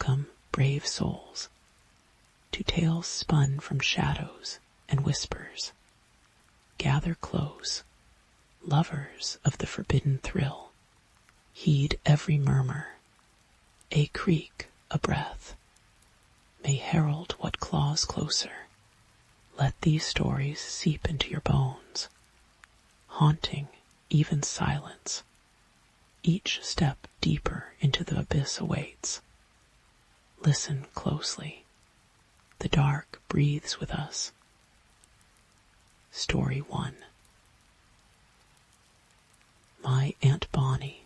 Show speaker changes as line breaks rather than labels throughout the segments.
Welcome, brave souls, to tales spun from shadows and whispers. Gather close, lovers of the forbidden thrill. Heed every murmur, a creak, a breath, may herald what claws closer. Let these stories seep into your bones, haunting even silence. Each step deeper into the abyss awaits. Listen closely. The dark breathes with us. Story 1. My Aunt Bonnie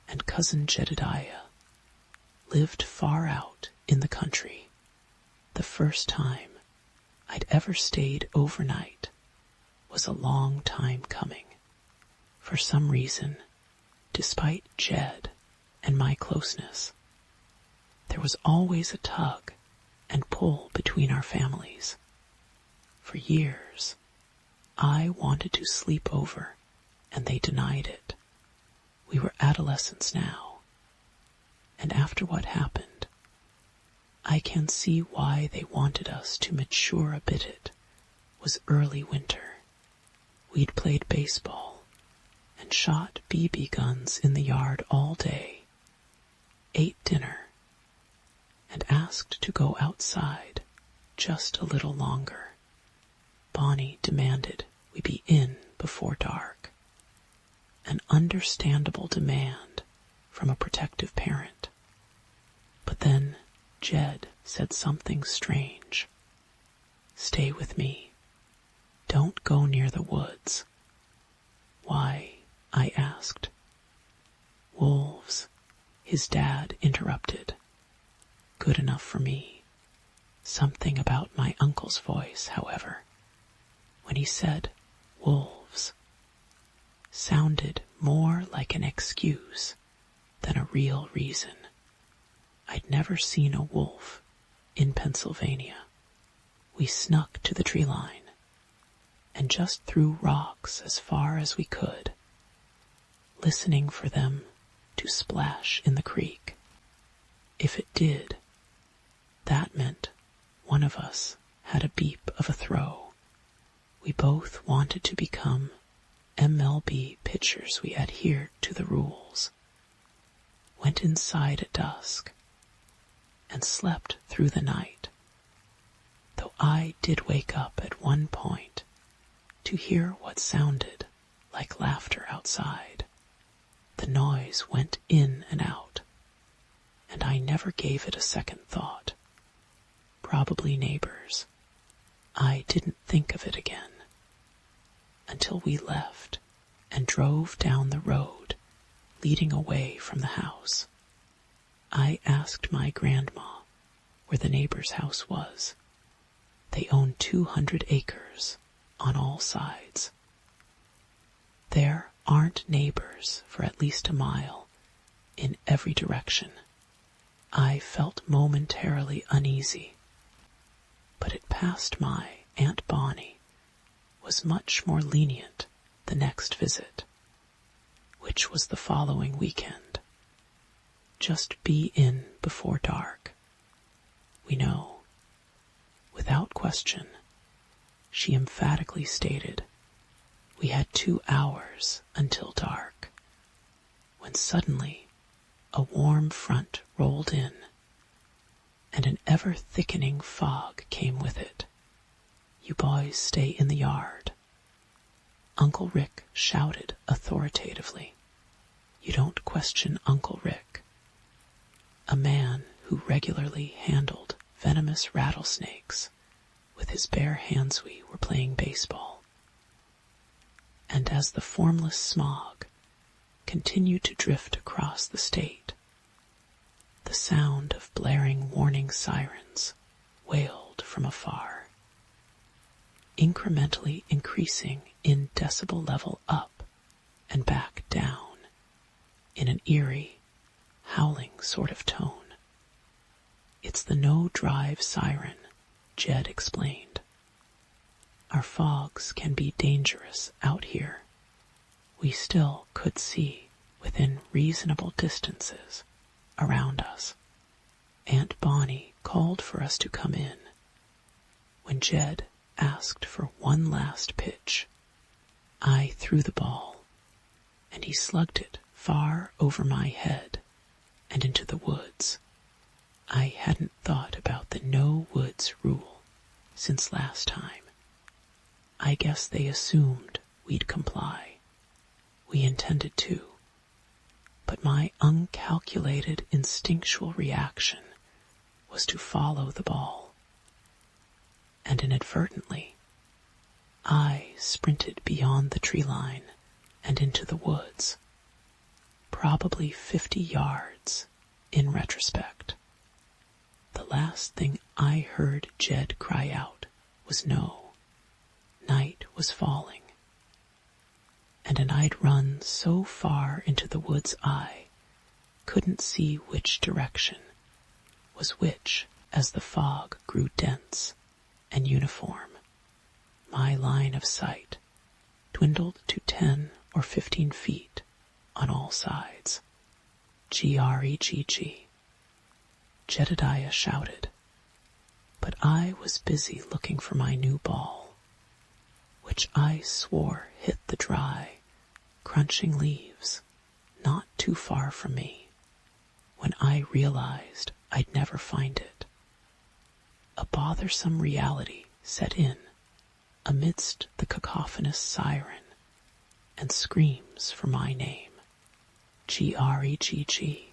and cousin Jedediah lived far out in the country. The first time I'd ever stayed overnight was a long time coming. For some reason, despite Jed and my closeness, there was always a tug and pull between our families. For years, I wanted to sleep over, and they denied it. We were adolescents now, and after what happened, I can see why they wanted us to mature a bit. It was early winter. We'd played baseball and shot BB guns in the yard all day, ate dinner, and asked to go outside just a little longer. Bonnie demanded we be in before dark, an understandable demand from a protective parent. But then Jed said something strange. Stay with me. Don't go near the woods. Why? I asked. Wolves, his dad interrupted. Good enough for me. Something about my uncle's voice, however, when he said wolves, sounded more like an excuse than a real reason. I'd never seen a wolf in Pennsylvania. We snuck to the tree line and just threw rocks as far as we could, listening for them to splash in the creek. If it did, that meant one of us had a beep of a throw. We both wanted to become MLB pitchers. We adhered to the rules, went inside at dusk, and slept through the night, though I did wake up at one point to hear what sounded like laughter outside. The noise went in and out, and I never gave it a second thought. Probably neighbors. I didn't think of it again until we left and drove down the road leading away from the house. I asked my grandma where the neighbor's house was. They own 200 acres on all sides. There aren't neighbors for at least a mile in every direction. I felt momentarily uneasy, but it passed. My Aunt Bonnie was much more lenient the next visit, which was the following weekend. Just be in before dark. We know. Without question, she emphatically stated, we had 2 hours until dark, when suddenly a warm front rolled in, and an ever-thickening fog came with it. You boys stay in the yard. Uncle Rick shouted authoritatively. You don't question Uncle Rick, a man who regularly handled venomous rattlesnakes with his bare hands. We were playing baseball. And as the formless smog continued to drift across the state, the sound of blaring warning sirens wailed from afar, incrementally increasing in decibel level up and back down in an eerie, howling sort of tone. It's the no-drive siren, Jed explained. Our fogs can be dangerous out here. We still could see within reasonable distances around us. Aunt Bonnie called for us to come in. When Jed asked for one last pitch, I threw the ball, and he slugged it far over my head and into the woods. I hadn't thought about the no-woods rule since last time. I guess they assumed we'd comply. We intended to. But my uncalculated instinctual reaction was to follow the ball. And inadvertently, I sprinted beyond the tree line and into the woods, probably 50 yards in retrospect. The last thing I heard Jed cry out was no. Night was falling, and I'd run so far into the woods I couldn't see which direction was which as the fog grew dense and uniform. My line of sight dwindled to 10 or 15 feet on all sides. G-R-E-G-G. Jedediah shouted, but I was busy looking for my new ball, which I swore hit the dry, crunching leaves not too far from me, when I realized I'd never find it. A bothersome reality set in amidst the cacophonous siren and screams for my name. G-R-E-G-G.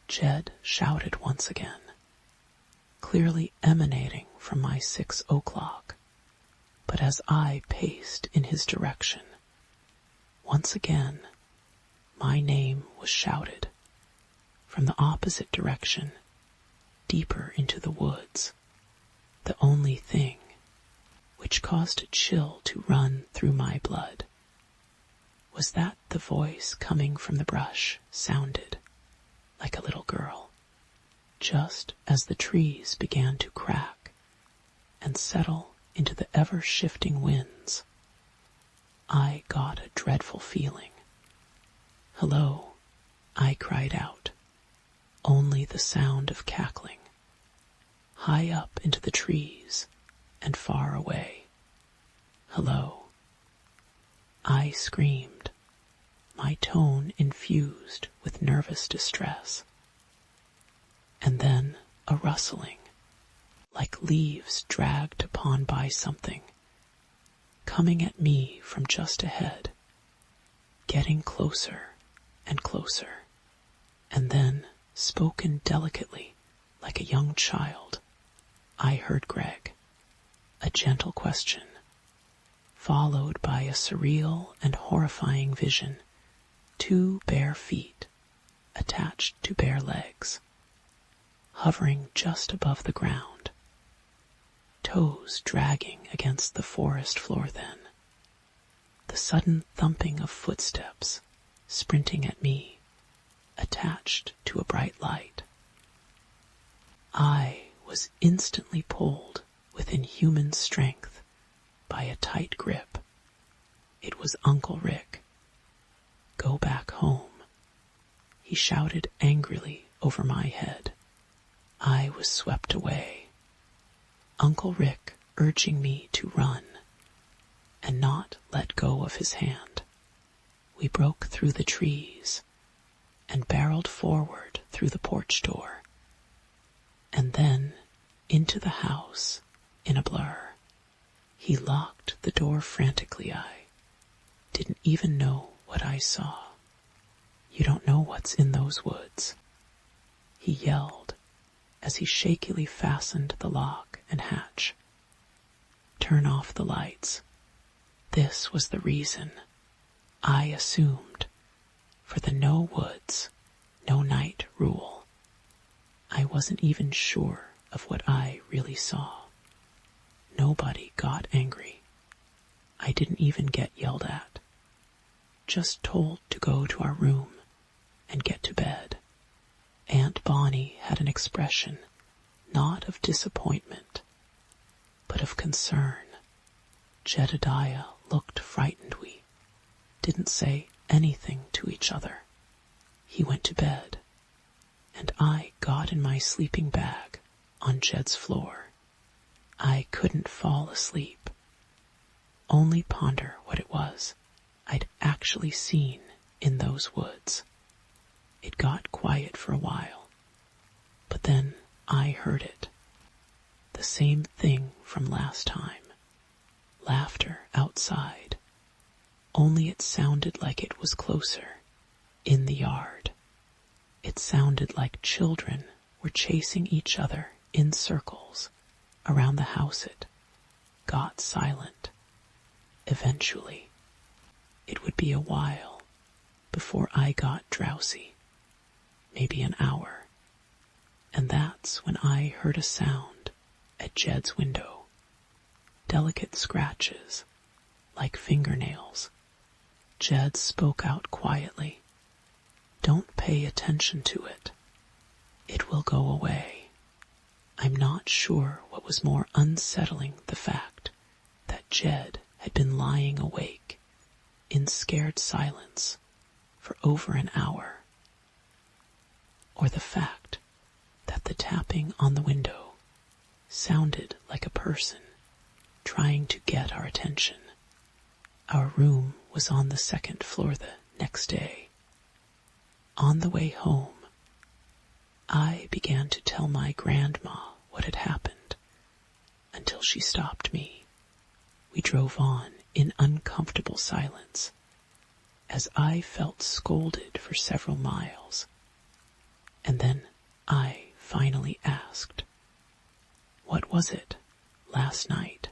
Jed shouted once again, clearly emanating from my 6 o'clock, but as I paced in his direction, once again my name was shouted from the opposite direction, deeper into the woods. The only thing which caused a chill to run through my blood was that the voice coming from the brush sounded like a little girl, just as the trees began to crack and settle into the ever-shifting winds. I got a dreadful feeling. "Hello," I cried out, only the sound of cackling, high up into the trees and far away. "Hello." I screamed, my tone infused with nervous distress. And then a rustling, like leaves dragged upon by something, coming at me from just ahead, getting closer and closer, and then, spoken delicately like a young child, I heard Greg, a gentle question, followed by a surreal and horrifying vision, 2 bare feet attached to bare legs, hovering just above the ground, toes dragging against the forest floor then, the sudden thumping of footsteps sprinting at me, attached to a bright light. I was instantly pulled within human strength by a tight grip. It was Uncle Rick. "Go back home," he shouted angrily over my head. I was swept away, Uncle Rick urging me to run and not let go of his hand. We broke through the trees and barreled forward through the porch door, and then into the house in a blur. He locked the door frantically. I didn't even know what I saw. "You don't know what's in those woods," he yelled as he shakily fastened the lock and hatch. "Turn off the lights." This was the reason, I assumed, for the no woods, no night rule. I wasn't even sure of what I really saw. Nobody got angry. I didn't even get yelled at. Just told to go to our room and get to bed. Aunt Bonnie had an expression not of disappointment, but of concern. Jedediah looked frightened. We didn't say anything to each other. He went to bed, and I got in my sleeping bag on Jed's floor. I couldn't fall asleep, only ponder what it was I'd actually seen in those woods. It got quiet for a while, but then I heard it. The same thing from last time. Laughter outside, only it sounded like it was closer, in the yard. It sounded like children were chasing each other in circles around the house. It got silent. Eventually, it would be a while before I got drowsy, maybe an hour, and that's when I heard a sound at Jed's window. Delicate scratches, like fingernails. Jed spoke out quietly. Don't pay attention to it. It will go away. I'm not sure what was more unsettling, the fact that Jed had been lying awake in scared silence for over an hour, or the fact that the tapping on the window sounded like a person trying to get our attention. Our room was on the second floor the next day. On the way home, I began to tell my grandma what had happened until she stopped me. We drove on in uncomfortable silence as I felt scolded for several miles. And then I finally asked, "What was it last night?"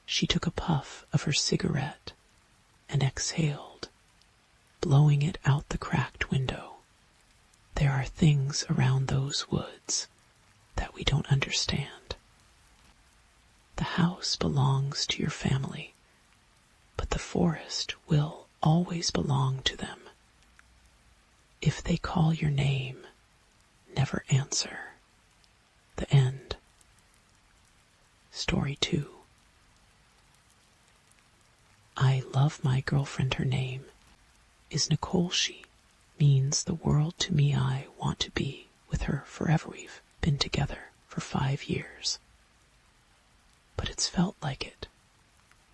She took a puff of her cigarette and exhaled, blowing it out the cracked window. There are things around those woods that we don't understand. The house belongs to your family, but the forest will always belong to them. If they call your name, never answer. The end. Story 2. I love my girlfriend. Her name is Nicole. She means the world to me. I want to be with her forever. We've been together for 5 years. But it's felt like it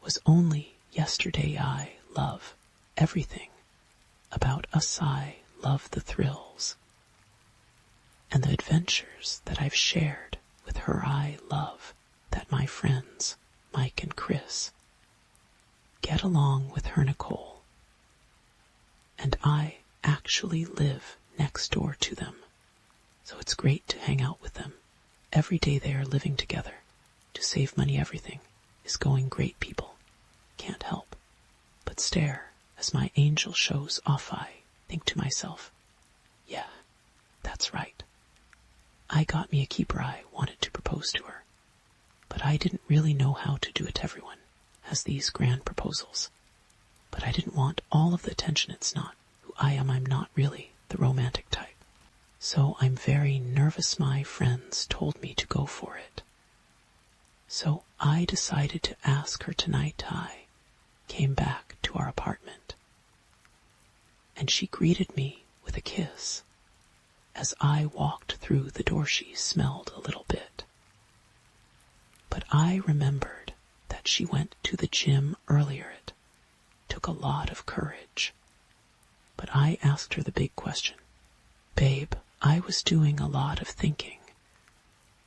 was only yesterday. I love everything about us. I love the thrills and the adventures that I've shared with her. I love that my friends, Mike and Chris, get along with her. Nicole and I actually live next door to them, so it's great to hang out with them. Every day they are living together to save money. Everything is going great. People can't help but stare as my angel shows off. I think to myself, yeah, that's right. I got me a keeper. I wanted to propose to her, but I didn't really know how to do it. Everyone has these grand proposals, but I didn't want all of the attention. It's not who I am. I'm not really the romantic type. So I'm very nervous. My friends told me to go for it. So I decided to ask her tonight. I came back to our apartment, and she greeted me with a kiss. As I walked through the door, she smelled a little bit. But I remembered that she went to the gym earlier. It took a lot of courage. But I asked her the big question. Babe, I was doing a lot of thinking,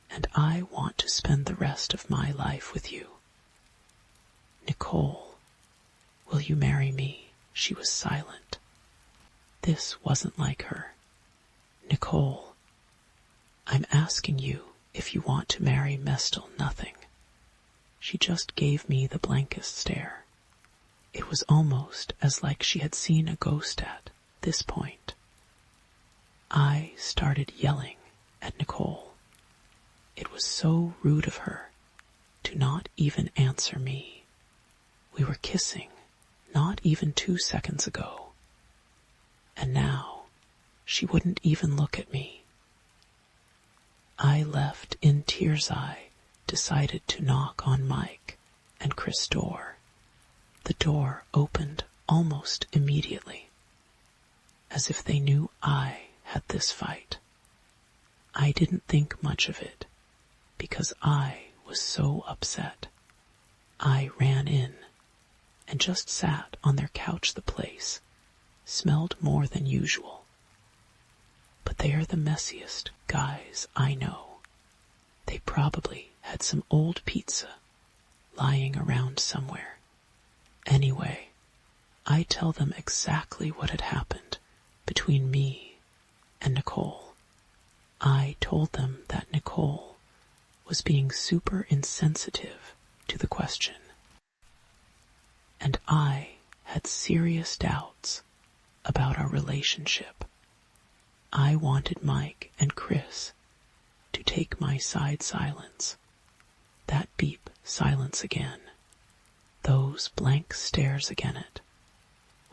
and I want to spend the rest of my life with you. Nicole, will you marry me? She was silent. This wasn't like her. Nicole, I'm asking you if you want to marry Mestel. Nothing. She just gave me the blankest stare. It was almost as like she had seen a ghost at this point. I started yelling at Nicole. It was so rude of her to not even answer me. We were kissing not even 2 seconds ago, and now she wouldn't even look at me. I left in tears. I decided to knock on Mike and Chris' door. The door opened almost immediately, as if they knew I had this fight. I didn't think much of it because I was so upset. I ran in and just sat on their couch. The place smelled more than usual. But they are the messiest guys I know. They probably had some old pizza lying around somewhere. Anyway, I tell them exactly what had happened between me and Nicole. I told them that Nicole was being super insensitive to the question, and I had serious doubts about our relationship. I wanted Mike and Chris to take my side. Silence. That beep silence again. Those blank stares again. It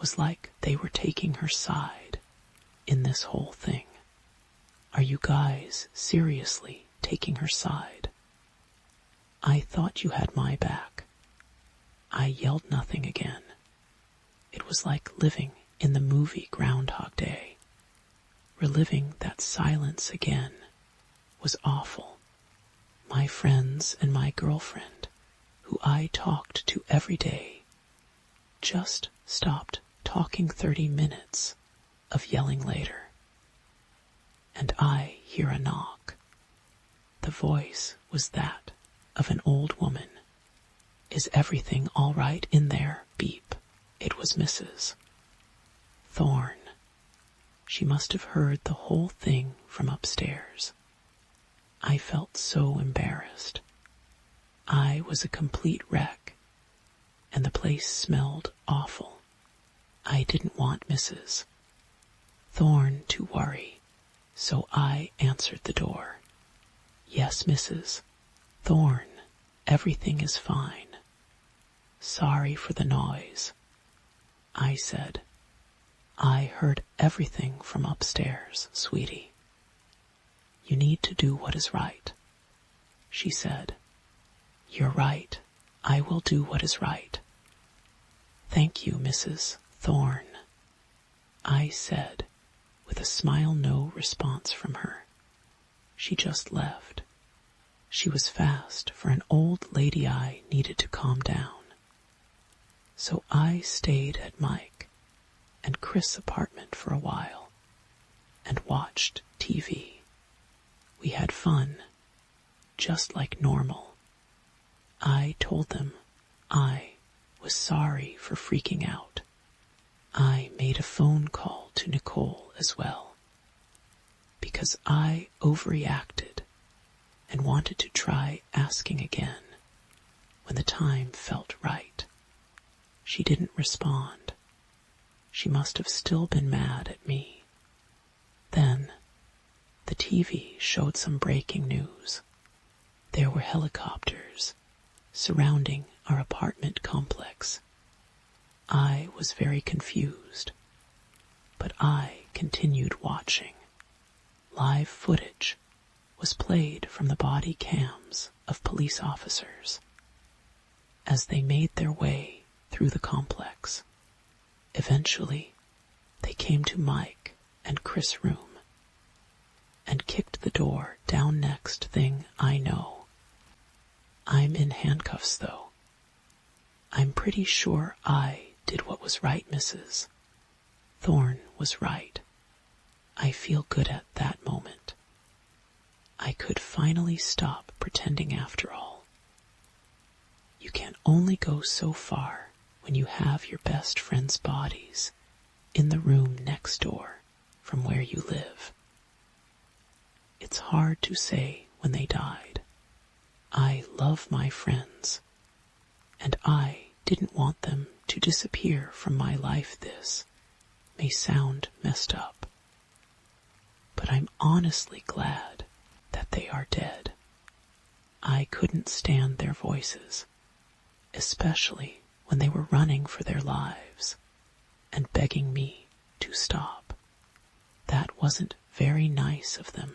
was like they were taking her side in this whole thing. Are you guys seriously taking her side? I thought you had my back. I yelled nothing again. It was like living in the movie Groundhog Day. Reliving that silence again was awful. My friends and my girlfriend, who I talked to every day, just stopped talking. 30 minutes of yelling later, and I hear a knock. The voice was that of an old woman. Is everything all right in there? Beep. It was Mrs. Thorne. She must have heard the whole thing from upstairs. I felt so embarrassed. I was a complete wreck, and the place smelled awful. I didn't want Mrs. Thorne to worry, so I answered the door. Yes, Mrs. Thorne, everything is fine. Sorry for the noise, I said. I heard everything from upstairs, sweetie. You need to do what is right, she said. You're right. I will do what is right. Thank you, Mrs. Thorne, I said, with a smile. No response from her. She just left. She was fast for an old lady. I needed to calm down. So I stayed at Mike and Chris' apartment for a while and watched TV. We had fun, just like normal. I told them I was sorry for freaking out. I made a phone call to Nicole as well, because I overreacted and wanted to try asking again when the time felt right. She didn't respond. She must have still been mad at me. Then the TV showed some breaking news. There were helicopters surrounding our apartment complex. I was very confused, but I continued watching. Live footage was played from the body cams of police officers as they made their way through the complex. Eventually, they came to Mike and Chris' room and kicked the door down. Next thing I know, I'm in handcuffs, though. I'm pretty sure I did what was right. Mrs. Thorne was right. I feel good at that moment. I could finally stop pretending after all. You can only go so far when you have your best friend's bodies in the room next door from where you live. It's hard to say when they died. I love my friends, and I didn't want them to disappear from my life. This may sound messed up, but I'm honestly glad that they are dead. I couldn't stand their voices, especially when they were running for their lives and begging me to stop. That wasn't very nice of them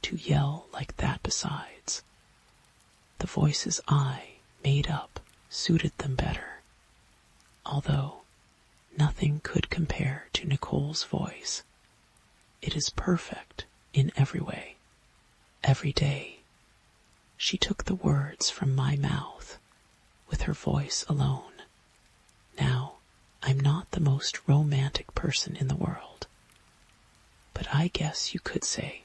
to yell like that. Besides, the voices I made up suited them better, although nothing could compare to Nicole's voice. It is perfect in every way. Every day, she took the words from my mouth with her voice alone. Now, I'm not the most romantic person in the world, but I guess you could say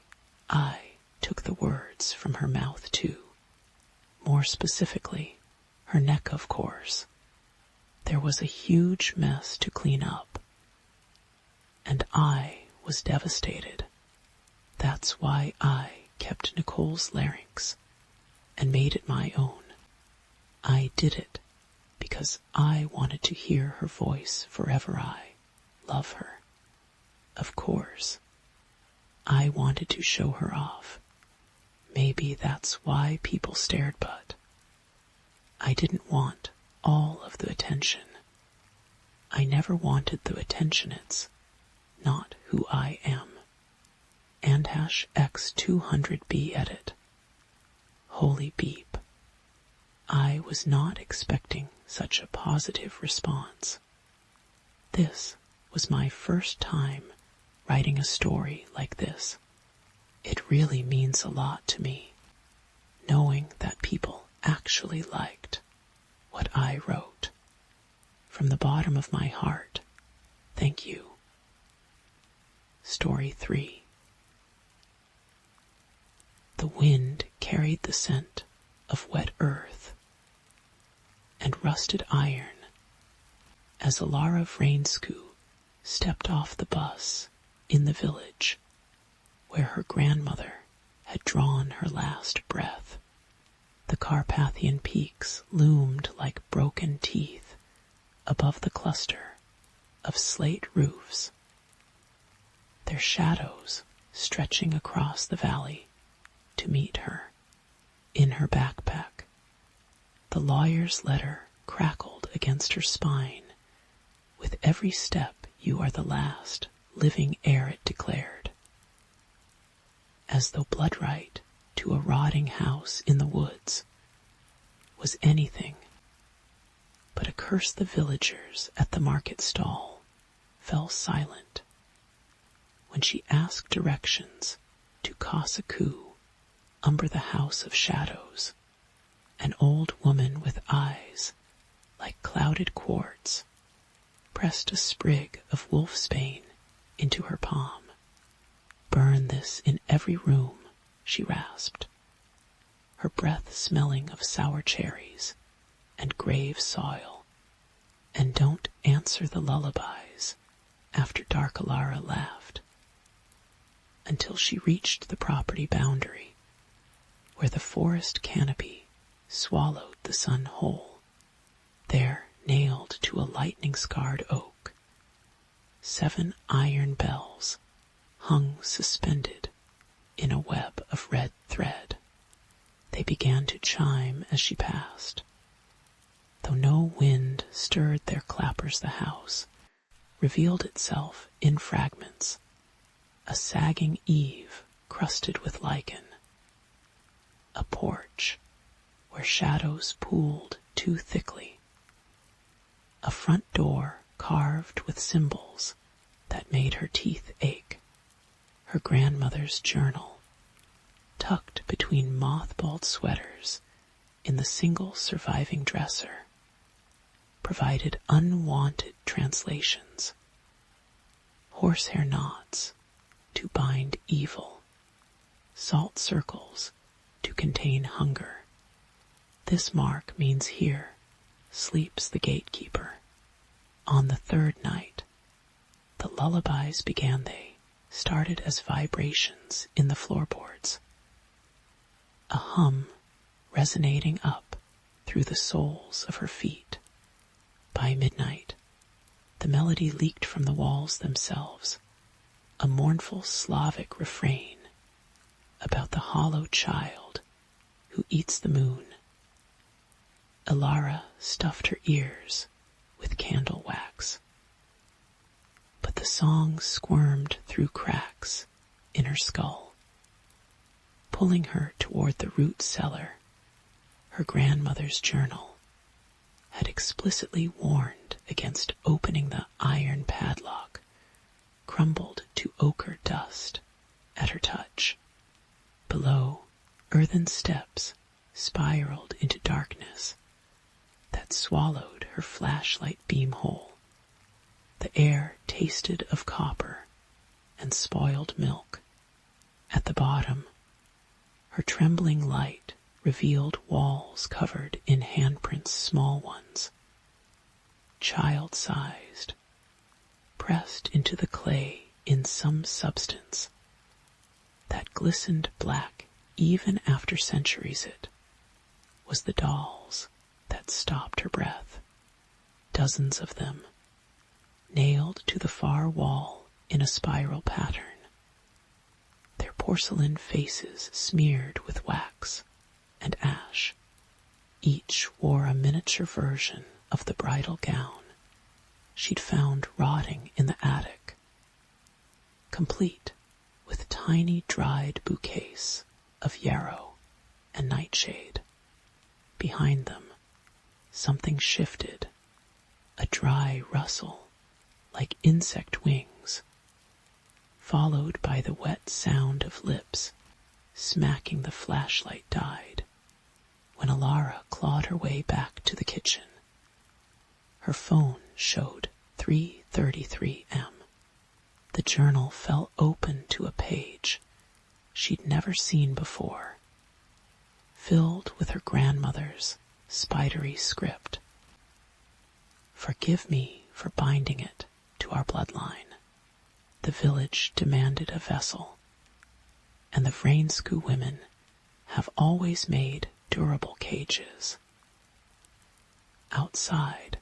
I took the words from her mouth too. More specifically, her neck, of course. There was a huge mess to clean up, and I was devastated. That's why I kept Nicole's larynx and made it my own. I did it because I wanted to hear her voice forever. I love her. Of course, I wanted to show her off. Maybe that's why people stared, but I didn't want all of the attention. I never wanted the attention. It's not who I am. And #X200B edit. Holy beep. I was not expecting such a positive response. This was my first time writing a story like this. It really means a lot to me, knowing that people actually liked what I wrote. From the bottom of my heart, thank you. Story 3. The wind carried the scent of wet earth and rusted iron as Alara Vrainsku stepped off the bus in the village where her grandmother had drawn her last breath. The Carpathian peaks loomed like broken teeth above the cluster of slate roofs, their shadows stretching across the valley to meet her. In her backpack, the lawyer's letter crackled against her spine. With every step, you are the last living heir, it declared. As though bloodright to a rotting house in the woods was anything but a curse. The villagers at the market stall fell silent when she asked directions to Kasaku, Umber, the House of Shadows. An old woman with eyes like clouded quartz pressed a sprig of wolfsbane into her palm. Burn this in every room, she rasped, her breath smelling of sour cherries and grave soil. And don't answer the lullabies after dark. Alara laughed until she reached the property boundary, where the forest canopy swallowed the sun whole. There, nailed to a lightning-scarred oak, 7 iron bells hung suspended in a web of red thread. They began to chime as she passed. Though no wind stirred their clappers, the house revealed itself in fragments, a sagging eave crusted with lichen, a porch where shadows pooled too thickly, a front door carved with symbols that made her teeth ache, her grandmother's journal tucked between mothballed sweaters in the single surviving dresser provided unwanted translations, horsehair knots to bind evil, salt circles to contain hunger. This mark means here sleeps the gatekeeper. On the 3rd night, the lullabies began. They started as vibrations in the floorboards, a hum resonating up through the soles of her feet. By midnight, the melody leaked from the walls themselves, a mournful Slavic refrain about the hollow child who eats the moon. Alara stuffed her ears with candle wax, but the song squirmed through cracks in her skull, pulling her toward the root cellar. Her grandmother's journal had explicitly warned against opening the iron padlock, crumbled to ochre dust at her touch. Below, earthen steps spiraled into darkness that swallowed her flashlight beam hole. The air tasted of copper and spoiled milk. At the bottom, her trembling light revealed walls covered in handprints, small ones, child-sized, pressed into the clay in some substance that glistened black even after centuries. It was the dolls that stopped her breath, dozens of them, nailed to the far wall in a spiral pattern, their porcelain faces smeared with wax and ash. Each wore a miniature version of the bridal gown she'd found rotting in the attic, complete with tiny dried bouquets of yarrow and nightshade. Behind them, something shifted, a dry rustle like insect wings, followed by the wet sound of lips smacking. The flashlight died when Alara clawed her way back to the kitchen. Her phone showed 3:33 m. The journal fell open to a page she'd never seen before, filled with her grandmother's spidery script. "Forgive me for binding it to our bloodline. The village demanded a vessel, and the Vrainsku women have always made durable cages." Outside,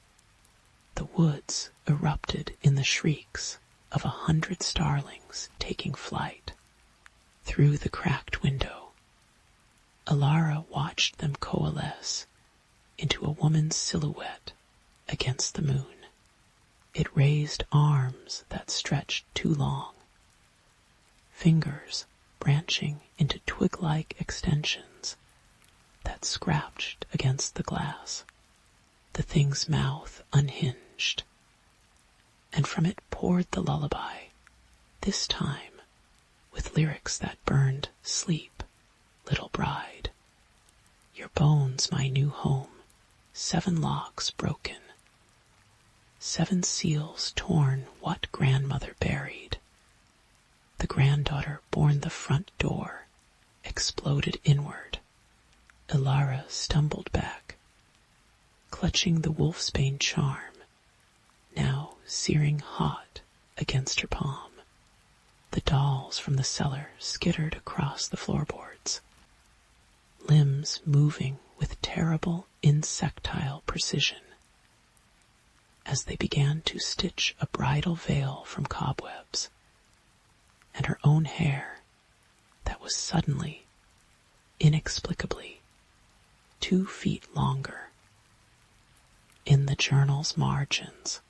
the woods erupted in the shrieks of 100 starlings taking flight. Through the cracked window, Alara watched them coalesce into a woman's silhouette against the moon. It raised arms that stretched too long, fingers branching into twig-like extensions that scratched against the glass. The thing's mouth unhinged, and from it poured the lullaby, this time with lyrics that burned. "Sleep, little bride. Your bones my new home, 7 locks broken, 7 seals torn, what grandmother buried. The granddaughter born the front door, exploded inward." Alara stumbled back, clutching the wolfsbane charm, now searing hot against her palm. The dolls from the cellar skittered across the floorboards, limbs moving with terrible insectile precision as they began to stitch a bridal veil from cobwebs, and her own hair that was suddenly, inexplicably, 2 feet longer. In the journal's margins,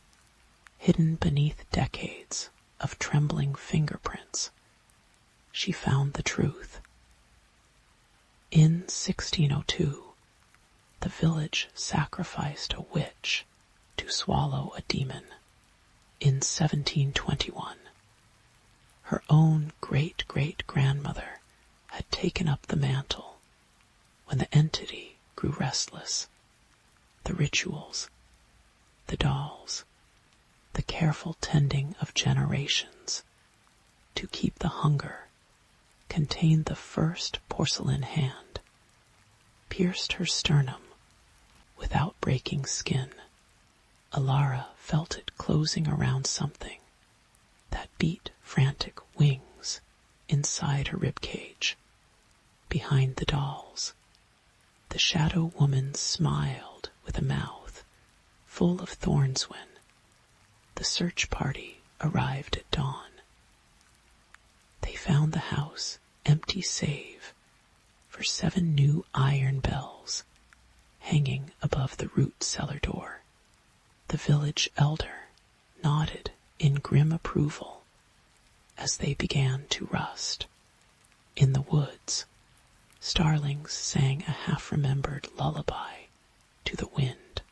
hidden beneath decades of trembling fingerprints, she found the truth. In 1602, the village sacrificed a witch to swallow a demon. In 1721, her own great-great-grandmother had taken up the mantle when the entity grew restless. The rituals, the dolls, the careful tending of generations to keep the hunger contained the first porcelain hand, pierced her sternum without breaking skin. Alara felt it closing around something that beat frantic wings inside her ribcage. Behind the dolls, the shadow woman smiled with a mouth full of thorns when the search party arrived at dawn. They found the house empty save for 7 new iron bells hanging above the root cellar door. The village elder nodded in grim approval as they began to rust. In the woods, starlings sang a half-remembered lullaby to the wind,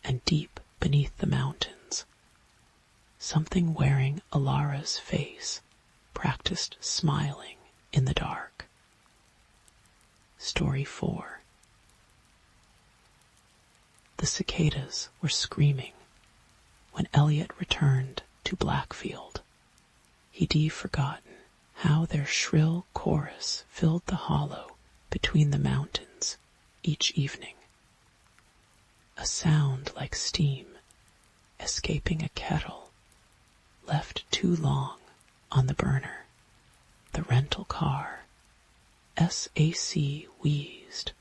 and deep beneath the mountains, something wearing Alara's face practiced smiling in the dark. Story 4. The cicadas were screaming when Elliot returned to Blackfield. He'd forgotten how their shrill chorus filled the hollow between the mountains each evening. A sound like steam escaping a kettle left too long on the burner. The rental car SAC wheezed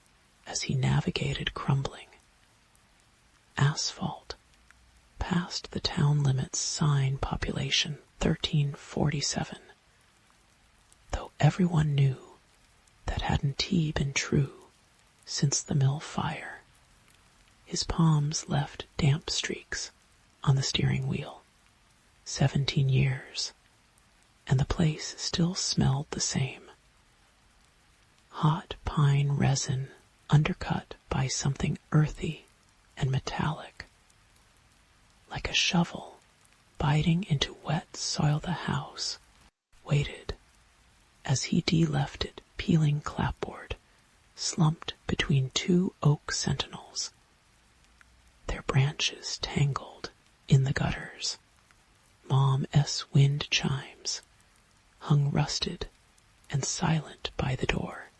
as he navigated crumbling asphalt past the town limits sign population 1347. Though everyone knew that hadn't he been true since the mill fire. His palms left damp streaks on the steering wheel. 17 years, and the place still smelled the same. Hot pine resin undercut by something earthy and metallic. Like a shovel biting into wet soil, the house waited as he de-lefted peeling clapboard slumped between two oak sentinels, their branches tangled in the gutters. Mom's wind chimes hung rusted and silent by the door.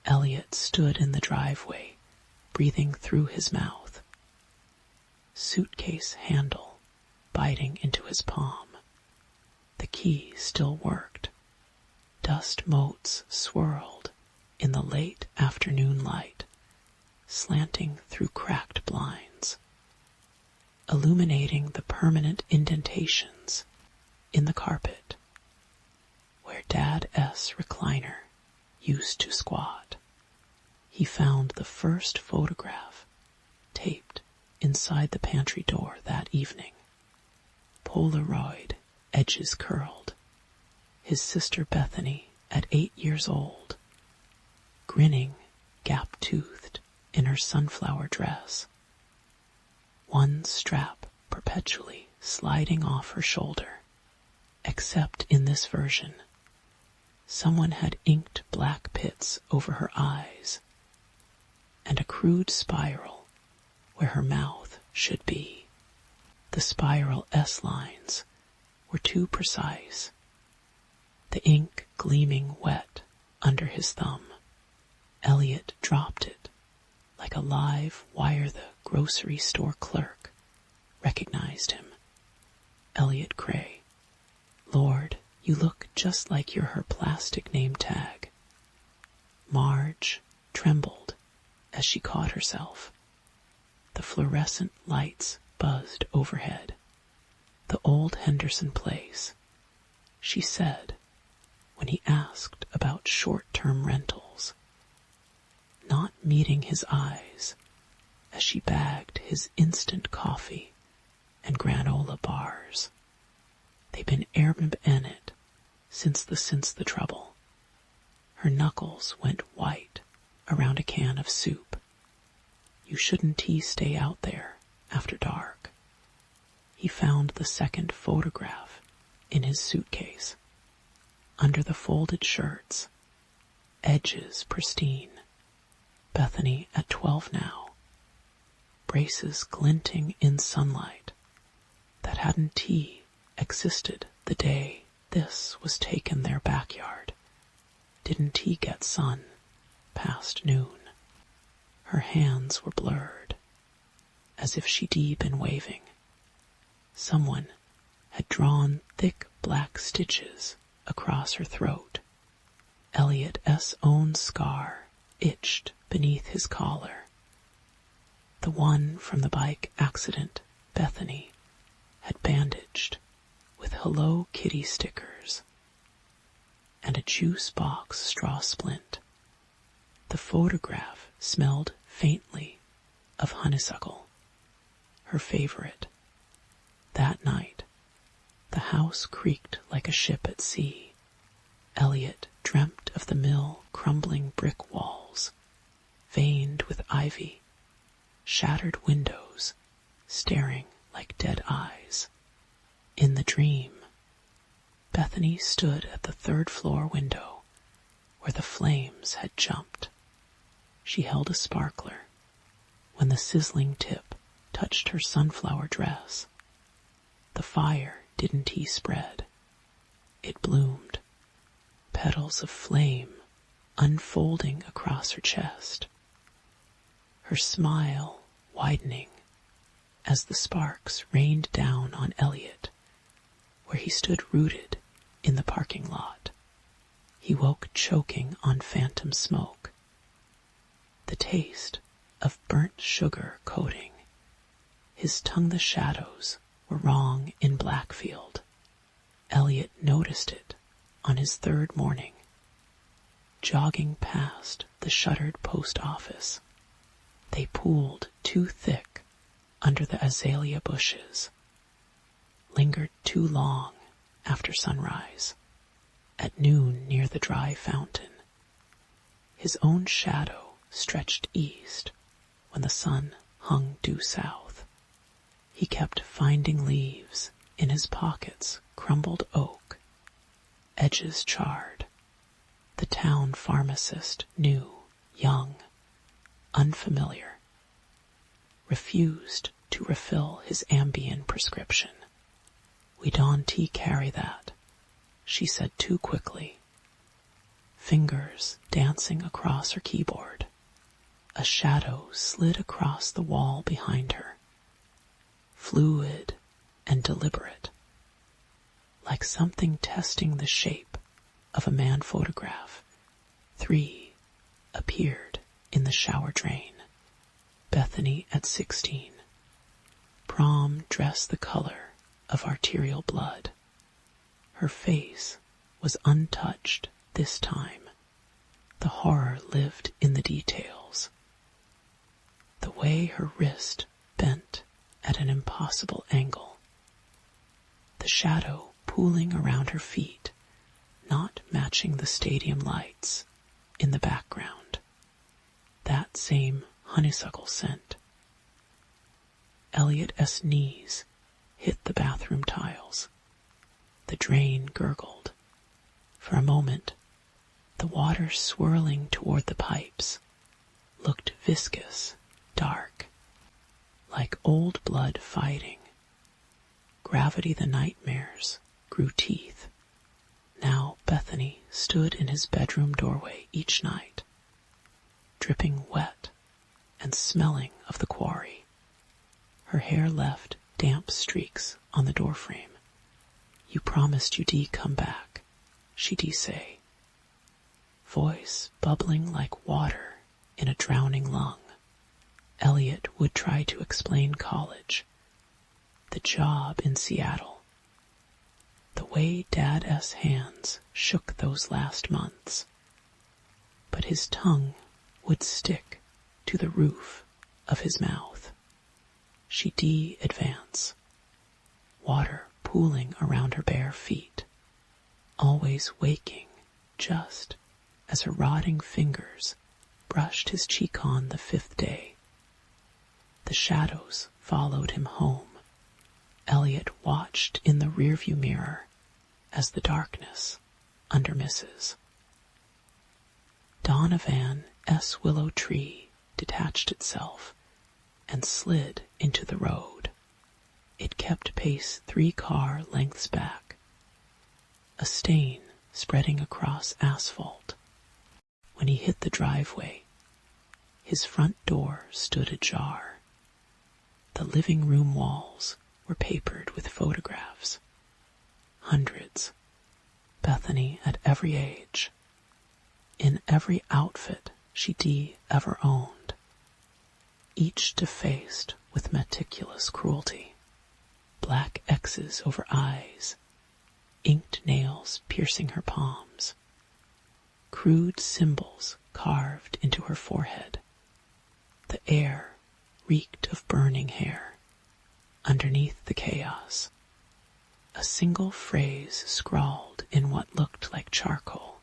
Elliot stood in the driveway, breathing through his mouth. Suitcase handle biting into his palm. The key still worked. Dust motes swirled in the late afternoon light, slanting through cracked blinds, illuminating the permanent indentations in the carpet where Dad's recliner used to squat. He found the first photograph taped inside the pantry door that evening. Polaroid, edges curled. His sister Bethany at 8 years old, grinning, gap-toothed in her sunflower dress. One strap perpetually sliding off her shoulder, except in this version. Someone had inked black pits over her eyes, and a crude spiral where her mouth should be. The spiral S-lines were too precise, the ink gleaming wet under his thumb. Elliot dropped it like a live wire. The grocery store clerk recognized him. Elliot Cray. Lord, you look just like you're her plastic name tag. Marge trembled as she caught herself. The fluorescent lights buzzed overhead. The old Henderson place, she said when he asked about short-term rentals, not meeting his eyes as she bagged his instant coffee and granola bars. They'd been Arab in it since the trouble. Her knuckles went white around a can of soup. You shouldn't stay out there after dark. He found the second photograph in his suitcase, under the folded shirts, edges pristine. Bethany at 12 now, braces glinting in sunlight that hadn't existed the day this was taken their backyard. Didn't he get sun past noon? Her hands were blurred, as if she'd been waving. Someone had drawn thick black stitches across her throat. Elliot's own scar itched beneath his collar. The one from the bike accident Bethany had bandaged with Hello Kitty stickers and a juice box straw splint. The photograph smelled faintly of honeysuckle, her favorite. That night, the house creaked like a ship at sea. Elliot dreamt of the mill crumbling brick walls, veined with ivy, shattered windows, staring like dead eyes. In the dream, Bethany stood at the third-floor window where the flames had jumped. she held a sparkler when the sizzling tip touched her sunflower dress. The fire didn't spread. It bloomed, petals of flame unfolding across her chest, her smile widening as the sparks rained down on Elliot, where he stood rooted in the parking lot. He woke choking on phantom smoke, the taste of burnt sugar coating. His tongue the shadows were wrong in Blackfield. Elliot noticed it on his third morning, jogging past the shuttered post office. They pooled too thick under the azalea bushes, lingered too long after sunrise, at noon near the dry fountain. His own shadow stretched east when the sun hung due south. He kept finding leaves in his pockets, crumbled oak, edges charred. The town pharmacist, new, young, unfamiliar, refused to refill his Ambien prescription. "We don't carry that," she said too quickly, fingers dancing across her keyboard. A shadow slid across the wall behind her, fluid and deliberate, like something testing the shape of a man photograph. 3 appeared in the shower drain. Bethany at 16. Prom dress the color of arterial blood. Her face was untouched this time. The horror lived in the details. The way her wrist bent at an impossible angle. The shadow pooling around her feet, not matching the stadium lights in the background. That same honeysuckle scent. Elliot's knees hit the bathroom tiles. The drain gurgled. For a moment, the water swirling toward the pipes looked viscous, dark, like old blood fighting. Gravity the nightmares grew teeth. Now Bethany stood in his bedroom doorway each night, dripping wet and smelling of the quarry. Her hair left damp streaks on the doorframe. "You promised you'd come back," she'd say. Voice bubbling like water in a drowning lung. Elliot would try to explain college, the job in Seattle, the way Dad's hands shook those last months. But his tongue would stick to the roof of his mouth. She'd advance, water pooling around her bare feet, always waking just as her rotting fingers brushed his cheek on the 5th day. The shadows followed him home. Elliot watched in the rearview mirror as the darkness undermisses. Donovan's willow tree detached itself and slid into the road. It kept pace 3 car lengths back, a stain spreading across asphalt. When he hit the driveway, his front door stood ajar. The living room walls were papered with photographs. Hundreds. Bethany at every age. In every outfit she'd ever owned. Each defaced with meticulous cruelty. Black X's over eyes. Inked nails piercing her palms. Crude symbols carved into her forehead. The air reeked of burning hair. Underneath the chaos, a single phrase scrawled in what looked like charcoal.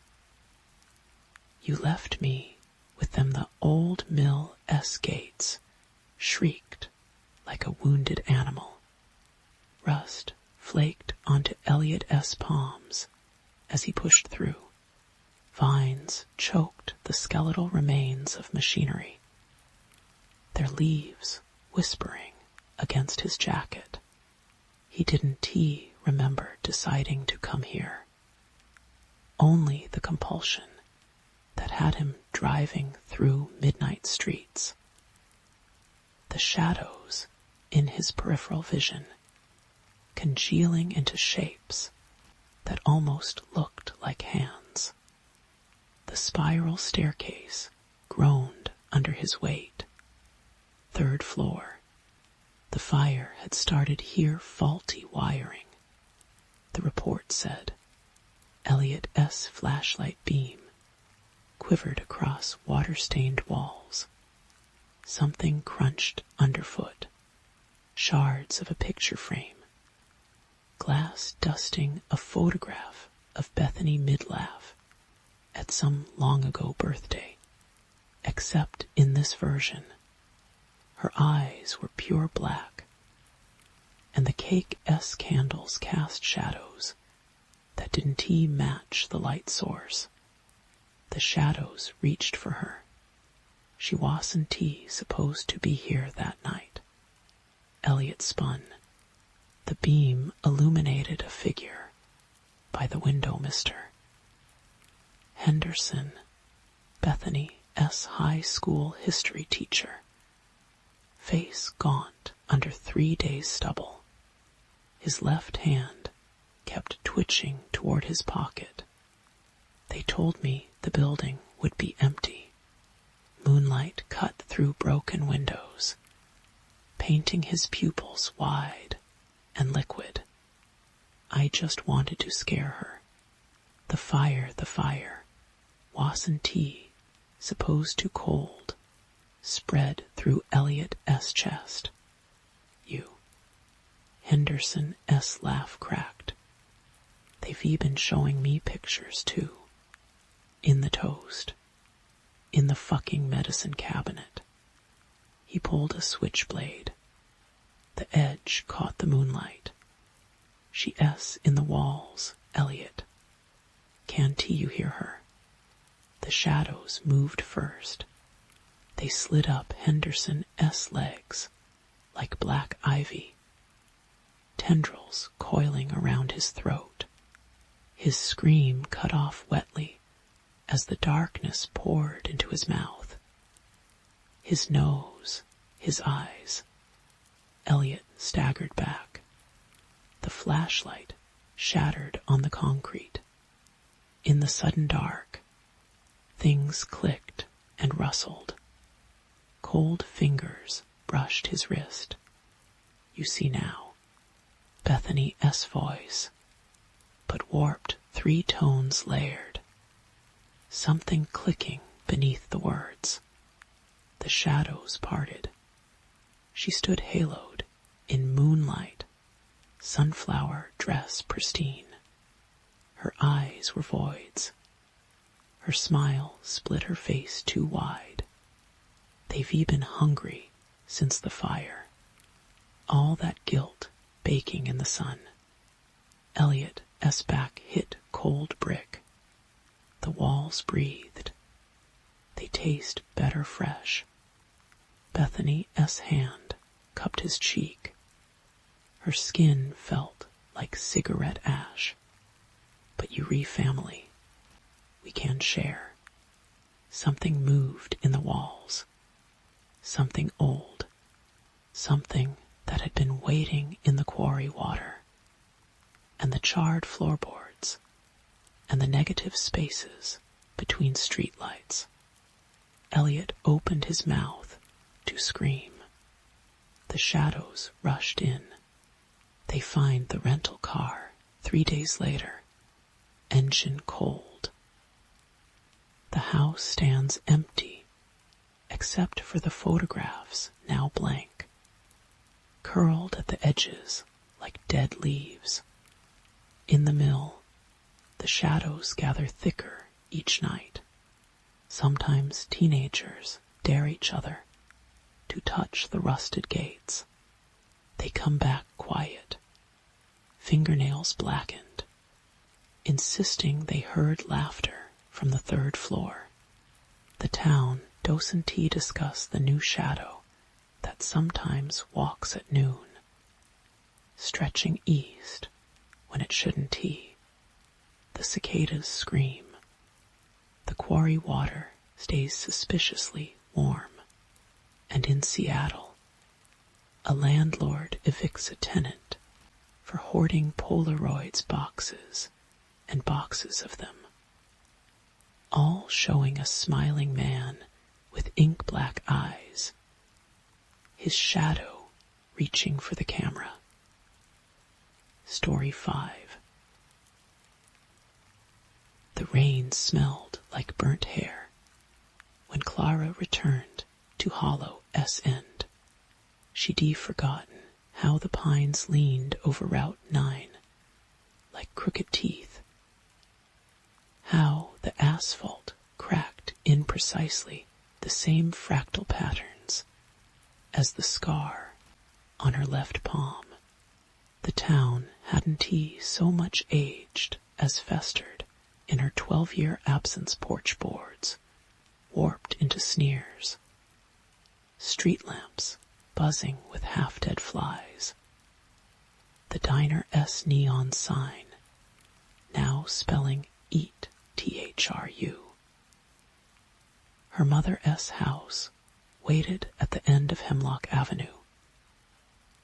"You left me with them the old mill gates," shrieked like a wounded animal. Rust flaked onto Elliot's palms as he pushed through, Vines choked the skeletal remains of machinery, their leaves whispering against his jacket. Didn't he remember deciding to come here? Only the compulsion that had him driving through midnight streets. The shadows in his peripheral vision congealing into shapes that almost looked like hands. The spiral staircase groaned under his weight. 3rd floor. The fire had started here, faulty wiring. The report said. Elliot S. flashlight beam quivered across water-stained walls. Something crunched underfoot. Shards of a picture frame. Glass dusting a photograph of Bethany Midlaff at some long-ago birthday. Except in this version, her eyes were pure black, and the cake S candles cast shadows that didn't match the light source. The shadows reached for her. She wasn't supposed to be here that night. Elliot spun. The beam illuminated a figure by the window mister. Henderson, Bethany S. high school history teacher. Face gaunt under 3 days' stubble. His left hand kept twitching toward his pocket. They told me the building would be empty. Moonlight cut through broken windows, painting his pupils wide and liquid. I just wanted to scare her. The fire. Wasn't he supposed to cold spread through Elliot S. chest? You. Henderson S. laugh cracked. They've been showing me pictures too. In the toast. In the fucking medicine cabinet. He pulled a switchblade. The edge caught the moonlight. She S. in the walls, Elliot. Can't you hear her? The shadows moved first. They slid up Henderson S. legs like black ivy. Tendrils coiling around his throat. His scream cut off wetly as the darkness poured into his mouth. His nose, his eyes. Elliot staggered back. The flashlight shattered on the concrete. In the sudden dark, things clicked and rustled. Cold fingers brushed his wrist. You see now, Bethany S. voice, but warped 3 tones layered. Something clicking beneath the words. The shadows parted. She stood haloed in moonlight, sunflower dress pristine. Her eyes were voids. Her smile split her face too wide. They've been hungry since the fire. All that guilt baking in the sun. Elliot S. back hit cold brick. The walls breathed. They taste better fresh. Bethany S. hand cupped his cheek. Her skin felt like cigarette ash. But Uri family, we can share. Something moved in the walls. Something old. Something that had been waiting in the quarry water. And the charred floorboards. And the negative spaces between streetlights. Elliot opened his mouth to scream. The shadows rushed in. They find the rental car 3 days later. Engine cold. The house stands empty, except for the photographs now blank, curled at the edges like dead leaves. In the mill, the shadows gather thicker each night. Sometimes teenagers dare each other to touch the rusted gates. They come back quiet, fingernails blackened, insisting they heard laughter from the 3rd floor. The town doesn't discuss the new shadow that sometimes walks at noon, stretching east when it shouldn't he. The cicadas scream. The quarry water stays suspiciously warm. And in Seattle, a landlord evicts a tenant for hoarding Polaroids boxes and boxes of them, all showing a smiling man with ink-black eyes, his shadow reaching for the camera. Story 5. The rain smelled like burnt hair when Clara returned to Hollow S End. She'd forgotten how the pines leaned over Route 9 like crooked teeth, how the asphalt cracked in precisely the same fractal patterns as the scar on her left palm. The town hadn't so much aged as festered in her 12-year absence porch boards, warped into sneers. Street lamps buzzing with half-dead flies. The Diner S neon sign, now spelling eat, THRU. Her Mother S house waited at the end of Hemlock Avenue,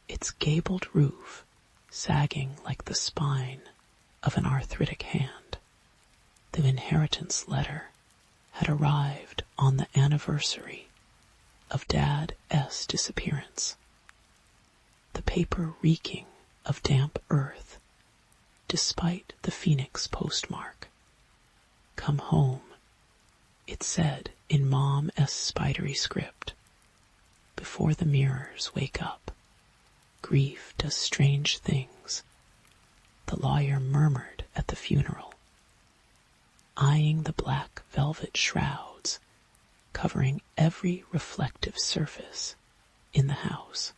its gabled roof sagging like the spine of an arthritic hand. The inheritance letter had arrived on the anniversary of Dad S' disappearance, the paper reeking of damp earth, despite the Phoenix postmark. Come home, it said in Mom S' spidery script. Before the mirrors wake up, grief does strange things, the lawyer murmured at the funeral, eyeing the black velvet shrouds covering every reflective surface in the house.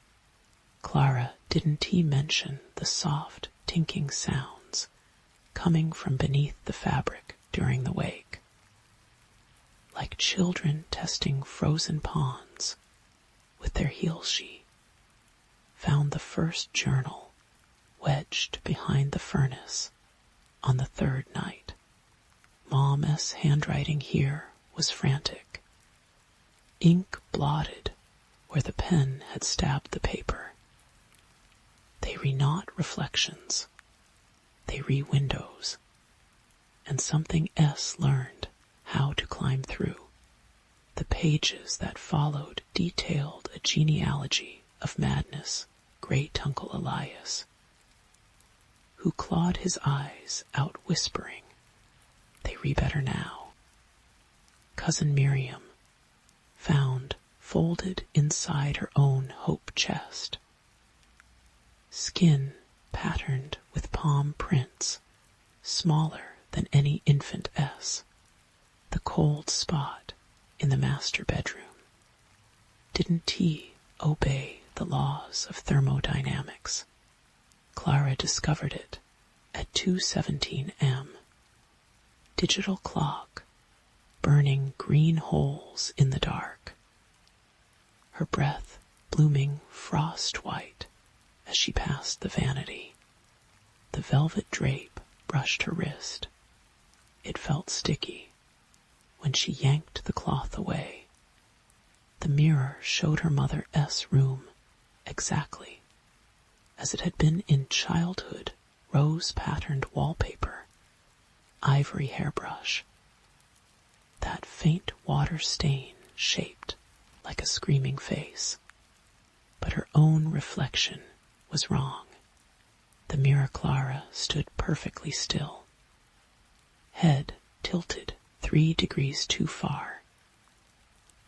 Clara didn't mention the soft, tinking sounds coming from beneath the fabric during the wake. Like children testing frozen ponds with their heel she found the first journal wedged behind the furnace on the 3rd night. Mom's handwriting here was frantic. Ink blotted where the pen had stabbed the paper. They re-not reflections. They re-windows. And something S learned how to climb through. The pages that followed detailed a genealogy of madness, great Uncle Elias, who clawed his eyes out whispering, "They re-better now." Cousin Miriam, found folded inside her own hope chest. Skin patterned with palm prints, smaller than any infant S. The cold spot in the master bedroom. Didn't he obey the laws of thermodynamics? Clara discovered it at 2:17 m. Digital clock, burning green holes in the dark. Her breath blooming frost white as she passed the vanity. The velvet drape brushed her wrist. It felt sticky when she yanked the cloth away. The mirror showed her Mother S' room exactly as it had been in childhood, rose-patterned wallpaper, ivory hairbrush. That faint water stain shaped like a screaming face. But her own reflection was wrong. The mirror Clara stood perfectly still, head tilted 3 degrees too far,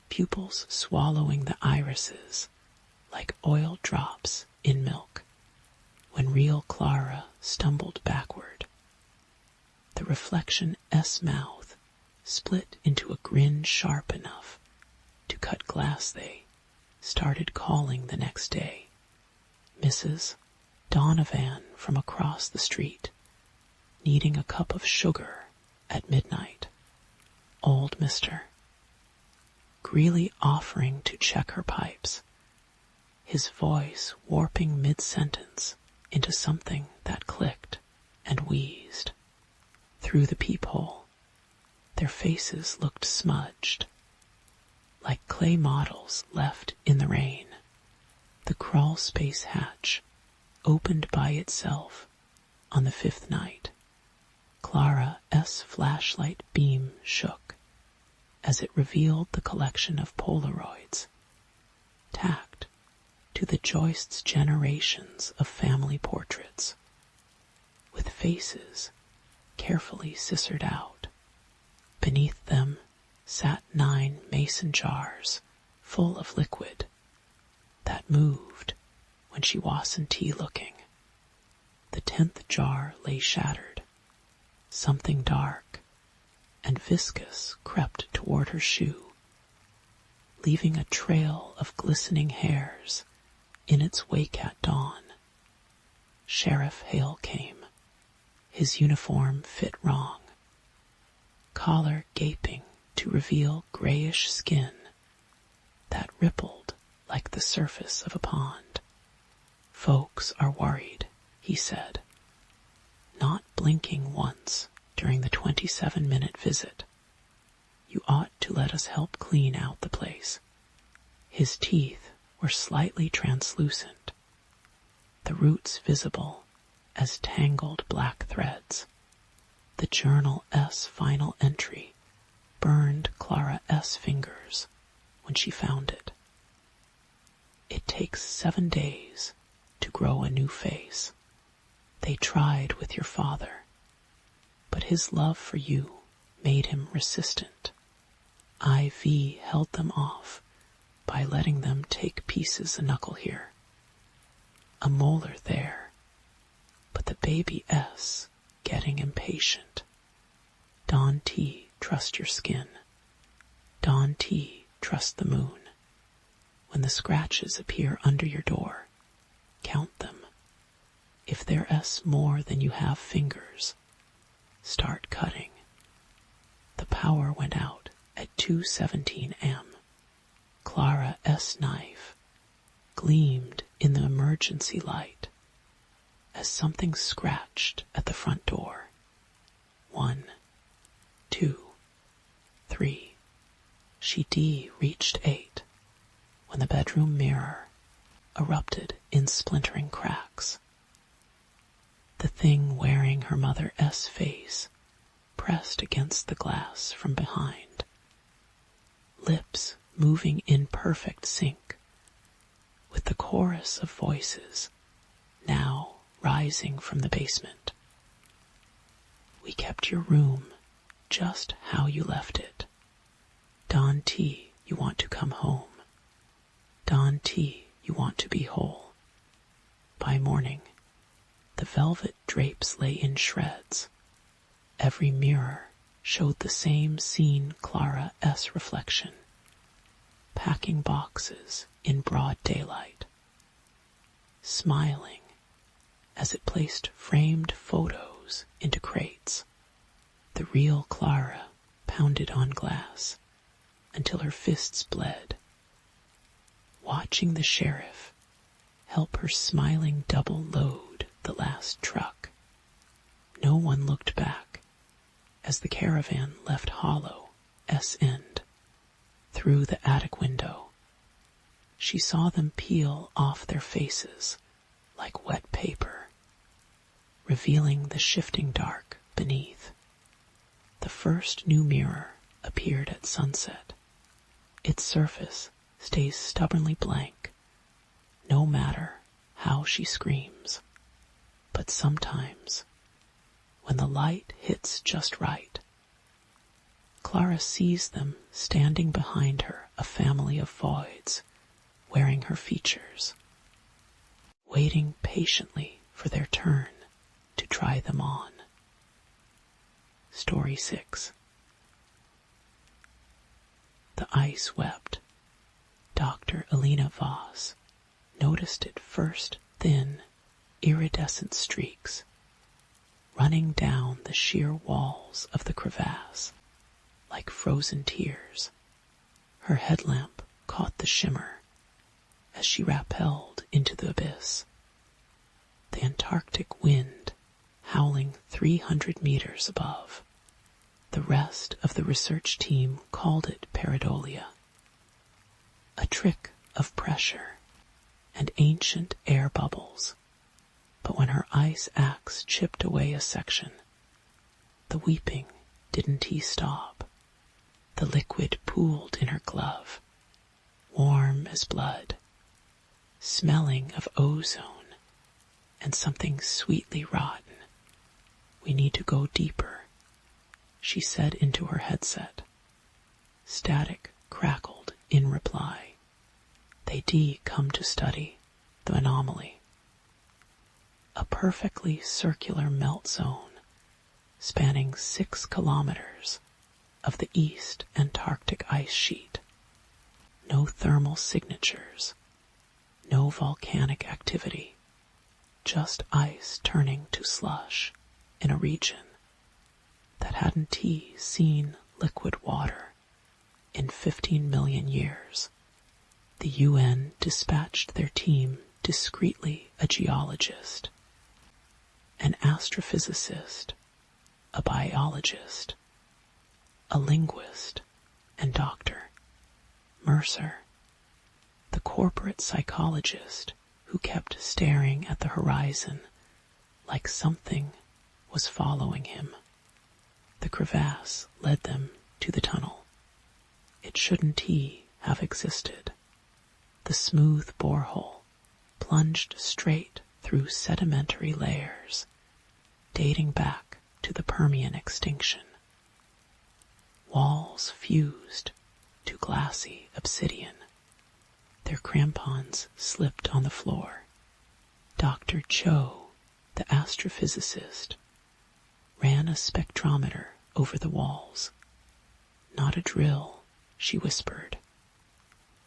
pupils swallowing the irises like oil drops in milk when real Clara stumbled backward. The reflection S mouth split into a grin sharp enough to cut glass. They started calling the next day. Mrs. Donovan from across the street, needing a cup of sugar at midnight. old mister, greedily offering to check her pipes, his voice warping mid-sentence into something that clicked and wheezed. Through the peephole, their faces looked smudged, like clay models left in the rain. The crawl space hatch opened by itself on the 5th night. Clara's flashlight beam shook as it revealed the collection of Polaroids, tacked to the joist's generations of family portraits, with faces carefully scissored out. Beneath them sat 9 mason jars full of liquid that moved when she wasn't tea-looking. The 10th jar lay shattered. Something dark and viscous crept toward her shoe, leaving a trail of glistening hairs in its wake at dawn. Sheriff Hale came, his uniform fit wrong, collar gaping to reveal grayish skin that rippled like the surface of a pond. "Folks are worried," he said, not blinking once during the 27-minute visit. "You ought to let us help clean out the place." His teeth were slightly translucent, the roots visible as tangled black threads. The journal's final entry burned Clara's fingers when she found it. "It takes 7 days to grow a new face. They tried with your father, but his love for you made him resistant. IV held them off by letting them take pieces a knuckle here, a molar there, but the baby S getting impatient. Don T, trust your skin. Don T, trust the moon. When the scratches appear under your door, count them. If they're S more than you have fingers, start cutting." The power went out at 2:17 a.m. Clara's knife gleamed in the emergency light as something scratched at the front door. 1, 2, 3. She reached 8 when the bedroom mirror erupted in splintering cracks. The thing wearing her mother's face pressed against the glass from behind, lips moving in perfect sync with the chorus of voices now rising from the basement. "We kept your room just how you left it. Don T, you want to come home. Don T, you want to be whole." By morning, the velvet drapes lay in shreds. Every mirror showed the same scene Clara's reflection, packing boxes in broad daylight, smiling as it placed framed photos into crates. The real Clara pounded on glass until her fists bled, watching the sheriff help her smiling double load the last truck. No one looked back as the caravan left Hollow's end. Through the attic window, she saw them peel off their faces like wet paper, revealing the shifting dark beneath. The first new mirror appeared at sunset. Its surface stays stubbornly blank, no matter how she screams. But sometimes, when the light hits just right, Clara sees them standing behind her, a family of voids, wearing her features, waiting patiently for their turn to try them on. Story 6. The ice wept. Dr. Elena Voss noticed at first thin, iridescent streaks running down the sheer walls of the crevasse. like frozen tears. Her headlamp caught the shimmer as she rappelled into the abyss. The Antarctic wind howling 300 meters above. The rest of the research team called it pareidolia, a trick of pressure and ancient air bubbles. But when her ice axe chipped away a section, the weeping didn't stop. The liquid pooled in her glove, warm as blood, smelling of ozone and something sweetly rotten. "We need to go deeper," she said into her headset. Static crackled in reply. "They come to study the anomaly." A perfectly circular melt zone spanning 6 kilometers of the East Antarctic ice sheet. No thermal signatures, no volcanic activity, just ice turning to slush in a region that hadn't seen liquid water in 15 million years. The UN dispatched their team discreetly a geologist, an astrophysicist, a biologist, a linguist, and Dr. Mercer, the corporate psychologist who kept staring at the horizon like something was following him. The crevasse led them to the tunnel. It shouldn't have existed. The smooth borehole plunged straight through sedimentary layers, dating back to the Permian extinction. Walls fused to glassy obsidian. Their crampons slipped on the floor. Dr. Cho, the astrophysicist, ran a spectrometer over the walls. "Not a drill," she whispered.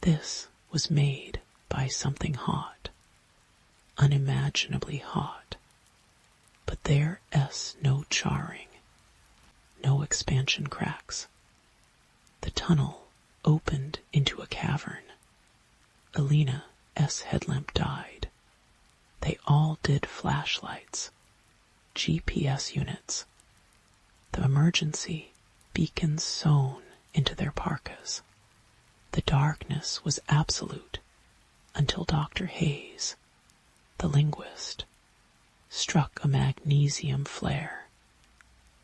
This was made by something hot, unimaginably hot, but there's no charring, no expansion cracks. The tunnel opened into a cavern. Alina's headlamp died. They all did flashlights, GPS units, the emergency beacons sewn into their parkas. The darkness was absolute until Dr. Hayes, the linguist, struck a magnesium flare.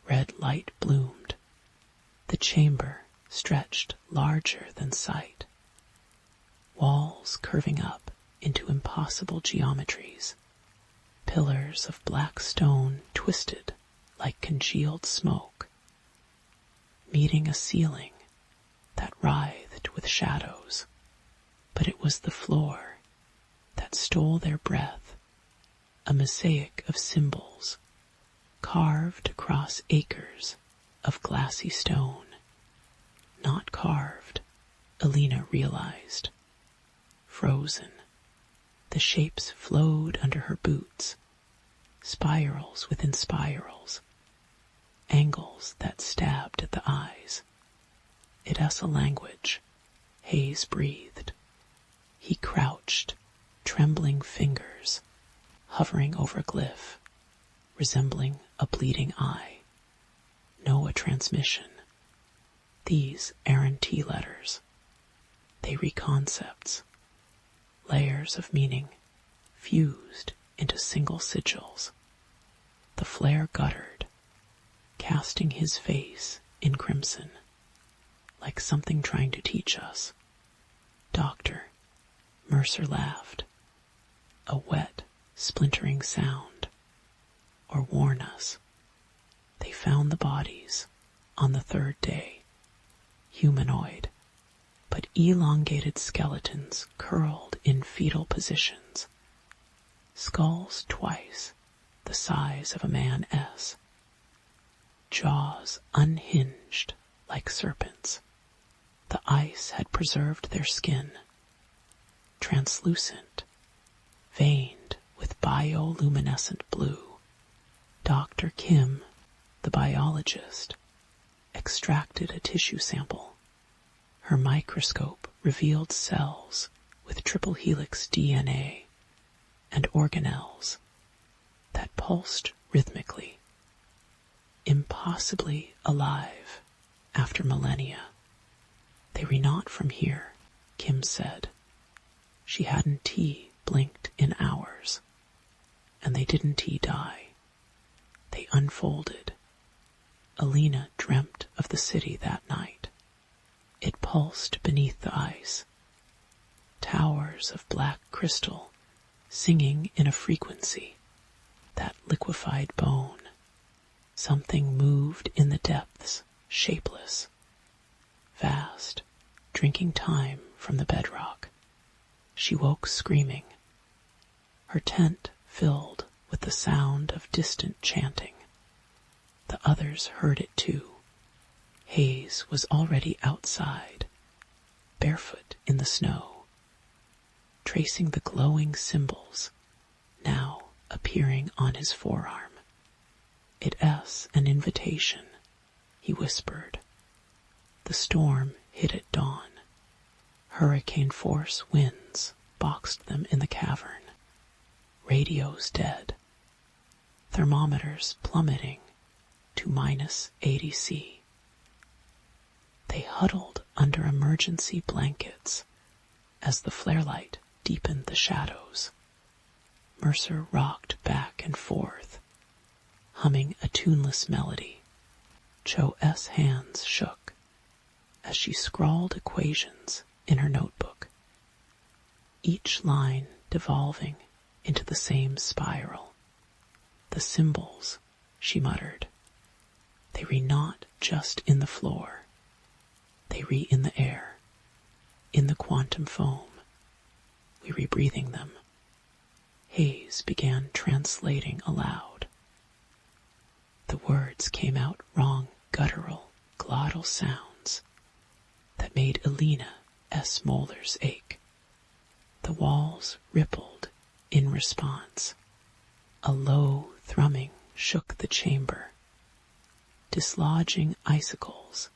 Red light bloomed. The chamber stretched larger than sight. Walls curving up into impossible geometries. Pillars of black stone twisted like congealed smoke, meeting a ceiling that writhed with shadows. But it was the floor that stole their breath, a mosaic of symbols carved across acres of glassy stone. Not carved, Alina realized. Frozen. The shapes flowed under her boots, spirals within spirals, angles that stabbed at the eyes. It's a language, Hayes breathed. He crouched, trembling fingers, hovering over glyph, resembling a bleeding eye. No transmission. These aren't T letters. They read concepts, layers of meaning, fused into single sigils. The flare guttered, casting his face in crimson, like something trying to teach us. "Doctor," Mercer laughed. A wet, splintering sound. Or warn us. They found the bodies on the 3rd day. Humanoid, but elongated skeletons curled in fetal positions. Skulls twice the size of a man's. Jaws unhinged like serpents. The ice had preserved their skin. Translucent, veined with bioluminescent blue. Dr. Kim, the biologist, extracted a tissue sample. Her microscope revealed cells with triple helix DNA and organelles that pulsed rhythmically, impossibly alive after millennia. They were not from here, Kim said. She hadn't blinked in hours, and they didn't die. They unfolded. Alina dreamt of the city that night. It pulsed beneath the ice. Towers of black crystal singing in a frequency that liquefied bone. Something moved in the depths, shapeless, vast, drinking time from the bedrock. She woke screaming. Her tent filled with the sound of distant chanting. The others heard it too. Hayes was already outside, barefoot in the snow, tracing the glowing symbols now appearing on his forearm. "It's an invitation," he whispered. The storm hit at dawn. Hurricane-force winds boxed them in the cavern. Radios dead. Thermometers plummeting to -80°C. They huddled under emergency blankets as the flare-light deepened the shadows. Mercer rocked back and forth, humming a tuneless melody. Cho's hands shook as she scrawled equations in her notebook, each line devolving into the same spiral. "The symbols," she muttered. "They re not just in the floor. They re in the air, in the quantum foam. We re-breathing them." Hayes began translating aloud. The words came out wrong, guttural, glottal sounds that made Alina's molars ache. The walls rippled in response. A low thrumming shook the chamber, dislodging icicles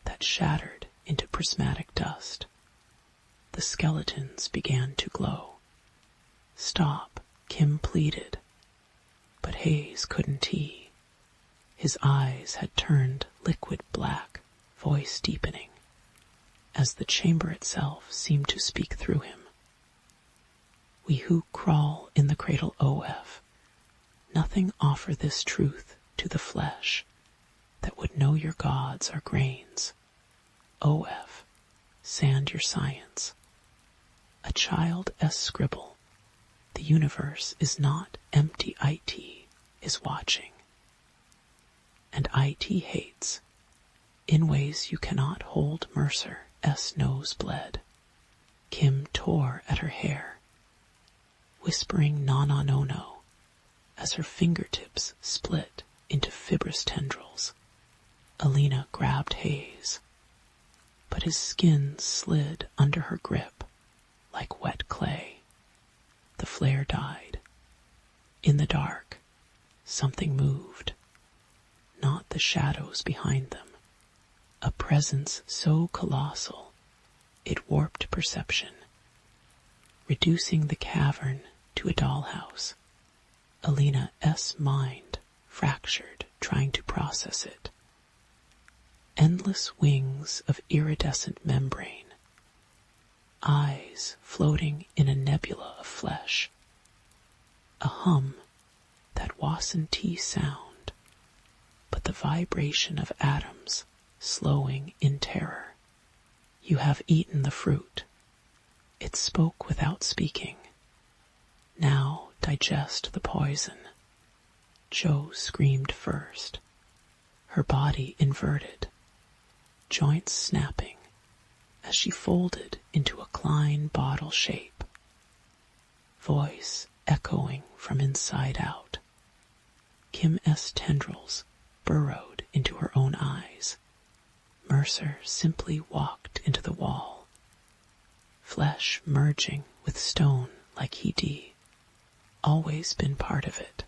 that shattered into prismatic dust. The skeletons began to glow. "Stop," Kim pleaded, but Hayes couldn't he. His eyes had turned liquid black, voice deepening, as the chamber itself seemed to speak through him. "We who crawl in the cradle OF, nothing offer this truth to the flesh that would know your gods are grains. OF, sand your science. A child's scribble. The universe is not empty. IT is watching. And IT hates, in ways you cannot hold. Mercer's nose bled." Kim tore at her hair, whispering "no no no no," as her fingertips split into fibrous tendrils. Alina grabbed Hayes, but his skin slid under her grip like wet clay. The flare died. In the dark, something moved. Not the shadows behind them. A presence so colossal it warped perception, reducing the cavern to a dollhouse. Alina's mind fractured trying to process it. Endless wings of iridescent membrane, eyes floating in a nebula of flesh, a hum, that wasn't sound, but the vibration of atoms slowing in terror. "You have eaten the fruit." It spoke without speaking. "Now digest the poison." Cho screamed first, her body inverted, joints snapping as she folded into a Klein bottle shape. Voice echoing from inside out. Kim's tendrils burrowed into her own eyes. Mercer simply walked into the wall, flesh merging with stone like he'd always been part of it.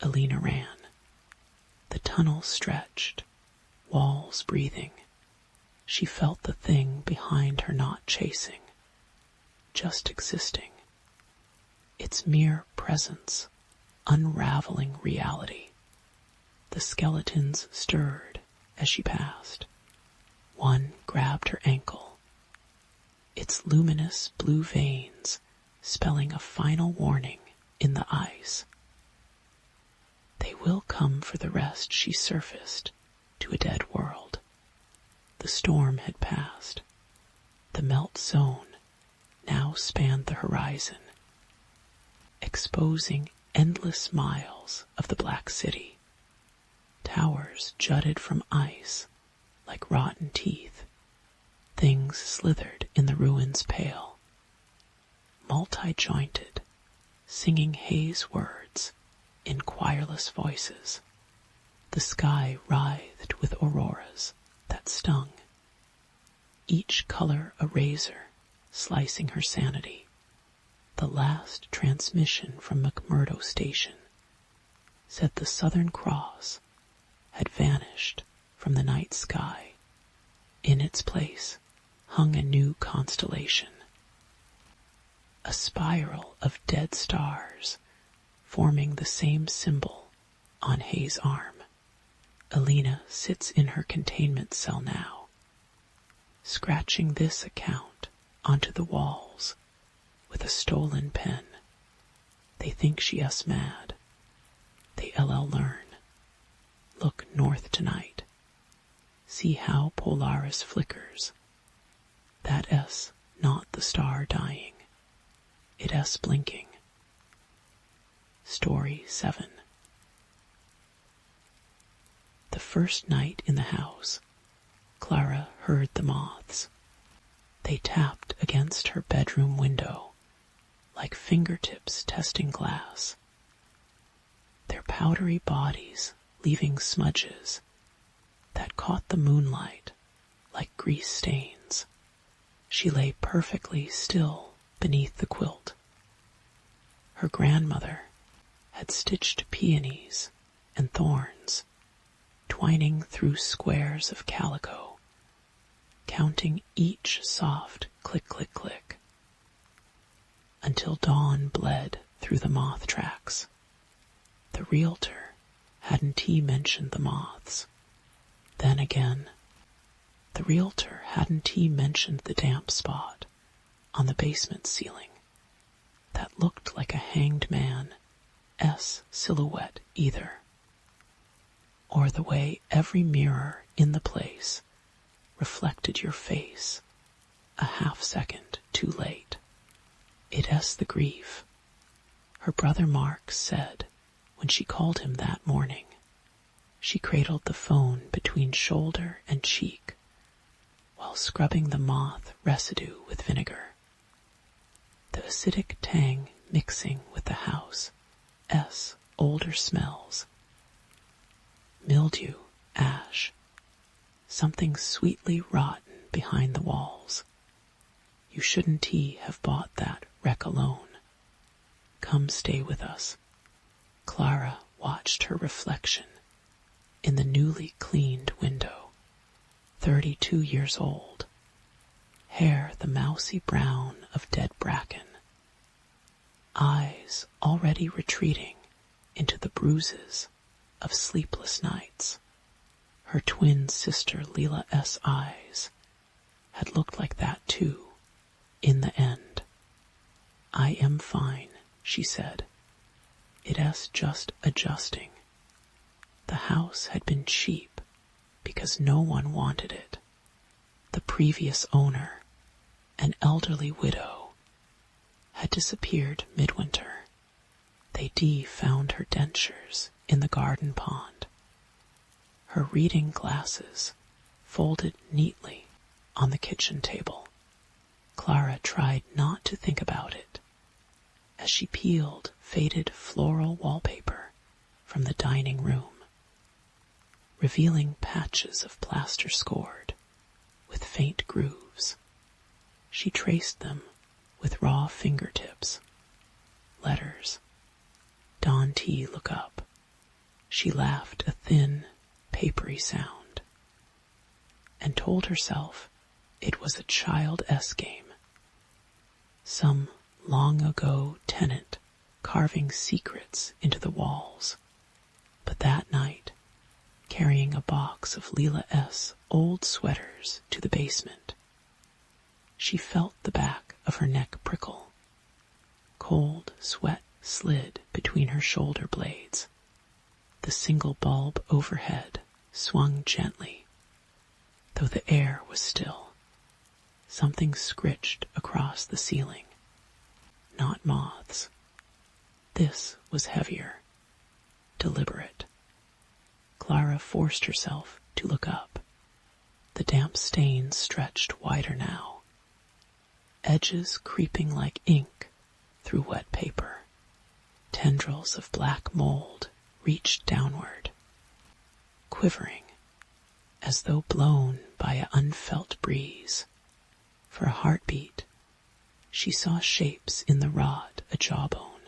Alina ran. The tunnel stretched, walls breathing. She felt the thing behind her not chasing, just existing. Its mere presence, unraveling reality. The skeletons stirred as she passed. One grabbed her ankle, its luminous blue veins spelling a final warning in the ice. They will come for the rest, she surfaced to a dead world. The storm had passed. The melt zone now spanned the horizon, exposing endless miles of the Black City. Towers jutted from ice like rotten teeth. Things slithered in the ruins pale, multi-jointed, singing haze words in choirless voices. The sky writhed with auroras that stung, each color a razor slicing her sanity. The last transmission from McMurdo Station said the Southern Cross had vanished from the night sky. In its place hung a new constellation, a spiral of dead stars forming the same symbol on Hay's arm. Alina sits in her containment cell now, scratching this account onto the walls with a stolen pen. They think she us mad. They LL learn. Look north tonight. See how Polaris flickers. That S not the star dying. It S blinking. Story 7. The first night in the house, Clara heard the moths. They tapped against her bedroom window, like fingertips testing glass. Their powdery bodies leaving smudges that caught the moonlight like grease stains. She lay perfectly still beneath the quilt. Her grandmother had stitched peonies and thorns, twining through squares of calico, counting each soft click-click-click, until dawn bled through the moth tracks. The realtor hadn't he mentioned the moths. Then again, the realtor hadn't he mentioned the damp spot on the basement ceiling that looked like a hanged man S silhouette either, or the way every mirror in the place reflected your face a half-second too late. It S the grief, her brother Mark said when she called him that morning. She cradled the phone between shoulder and cheek while scrubbing the moth residue with vinegar. The acidic tang mixing with the house S older smells. Mildew, ash, something sweetly rotten behind the walls. You shouldn't he have bought that wreck alone. Come stay with us. Clara watched her reflection in the newly cleaned window. 32 years old. Hair the mousy brown of dead bracken. Eyes already retreating into the bruises of sleepless nights. Her twin sister Leela S. eyes had looked like that too, in the end. I am fine, she said. It S just adjusting. The house had been cheap because no one wanted it. The previous owner, an elderly widow, had disappeared midwinter. They found her dentures in the garden pond. Her reading glasses folded neatly on the kitchen table. Clara tried not to think about it as she peeled faded floral wallpaper from the dining room, revealing patches of plaster scored with faint grooves. She traced them with raw fingertips. Letters. Don T. look up. She laughed a thin, papery sound. and told herself it was a Child S game. Some long ago tenant carving secrets into the walls. But that night, carrying a box of Leela S. old sweaters to the basement, she felt the back of her neck prickle. Cold sweat slid between her shoulder blades. The single bulb overhead swung gently. Though the air was still, something scritched across the ceiling. Not moths. This was heavier, deliberate. Clara forced herself to look up. The damp stains stretched wider now, edges creeping like ink through wet paper. Tendrils of black mold reached downward, quivering as though blown by an unfelt breeze. For a heartbeat, she saw shapes in the rod a jawbone,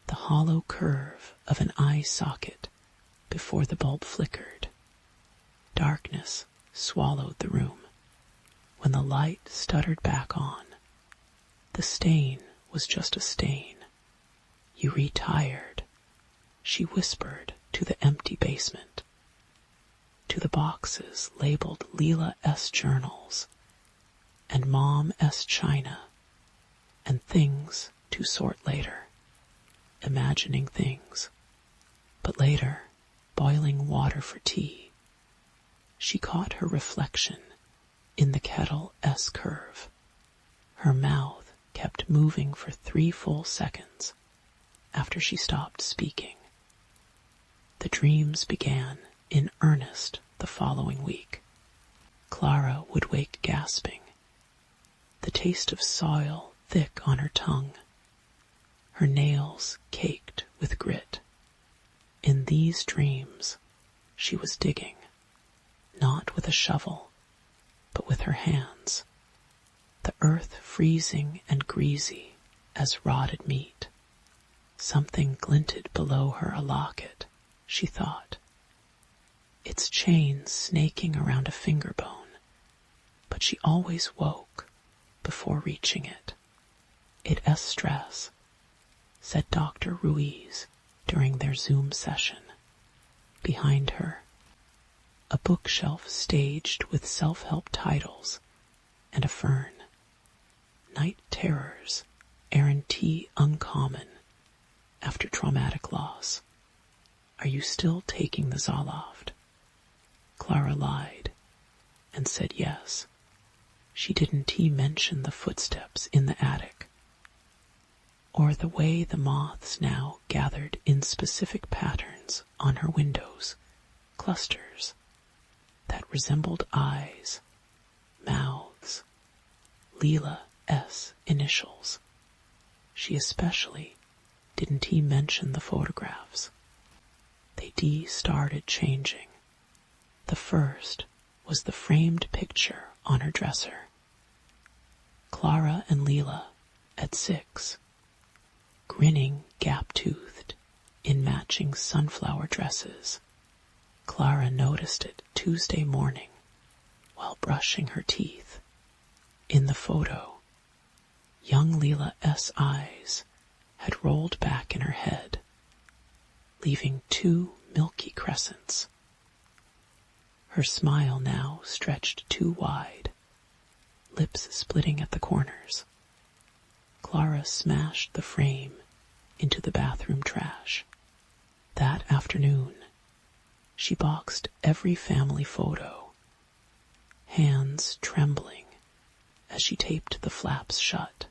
the hollow curve of an eye socket before the bulb flickered. Darkness swallowed the room. When the light stuttered back on, the stain was just a stain. "You retired," she whispered to the empty basement, to the boxes labeled Leela S. journals and Mom S. china, and things to sort later, imagining things. But later, boiling water for tea, she caught her reflection in the kettle S curve. Her mouth kept moving for 3 full seconds after she stopped speaking. The dreams began in earnest the following week. Clara would wake gasping, the taste of soil thick on her tongue, her nails caked with grit. In these dreams, she was digging, not with a shovel, but with her hands, the earth freezing and greasy as rotted meat. Something glinted below her, a locket, she thought, its chain snaking around a finger bone, but she always woke before reaching it. "It es stress," said Dr. Ruiz during their Zoom session. Behind her, a bookshelf staged with self-help titles and a fern. Night terrors, erranty uncommon after traumatic loss. "Are you still taking the Zoloft?" Clara lied and said yes. She didn't mention the footsteps in the attic, or the way the moths now gathered in specific patterns on her windows, clusters that resembled eyes, mouths, Leela S. initials. She especially didn't mention the photographs. They started changing. The first was the framed picture on her dresser. Clara and Leela at 6, grinning gap-toothed in matching sunflower dresses. Clara noticed it Tuesday morning while brushing her teeth. In the photo, young Leela S. eyes had rolled back in her head, leaving 2 milky crescents. Her smile now stretched too wide, lips splitting at the corners. Clara smashed the frame into the bathroom trash. That afternoon, she boxed every family photo, hands trembling as she taped the flaps shut.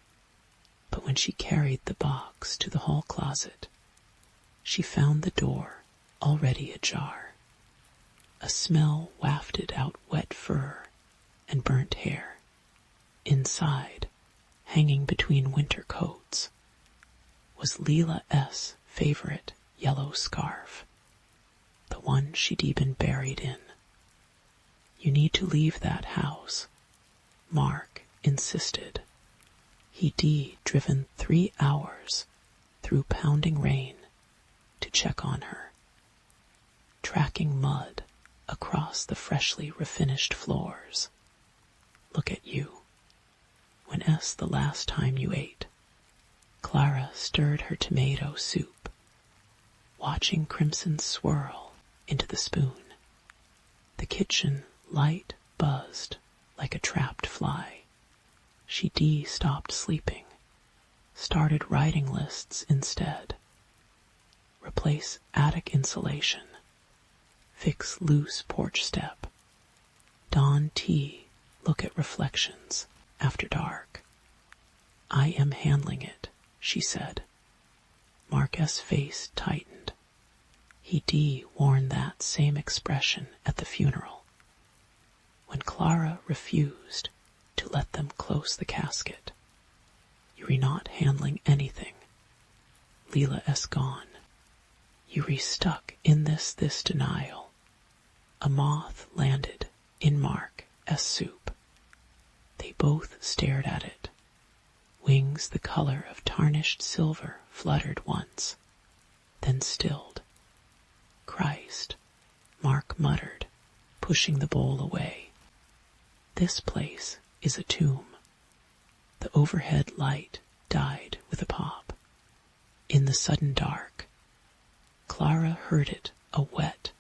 But when she carried the box to the hall closet, she found the door already ajar. A smell wafted out wet fur and burnt hair. Inside, hanging between winter coats, was Leela S.'s favorite yellow scarf, the one she'd been buried in. "You need to leave that house," Mark insisted. He'd driven 3 hours through pounding rain to check on her, tracking mud across the freshly refinished floors. Look at you. When the last time you ate? Clara stirred her tomato soup, watching crimson swirl into the spoon. The kitchen light buzzed like a trapped fly. She stopped sleeping, started writing lists instead. Replace attic insulation. Fix loose porch step. Don tea, look at reflections after dark. I am handling it, she said. Mark's face tightened. He worn that same expression at the funeral. When Clara refused to let them close the casket. You're not handling anything. Leela gone. You're stuck in this denial. A moth landed in Mark's soup. They both stared at it. Wings the color of tarnished silver fluttered once, then stilled. Christ, Mark muttered, pushing the bowl away. This place is a tomb. The overhead light died with a pop. In the sudden dark, Clara heard it, a wet,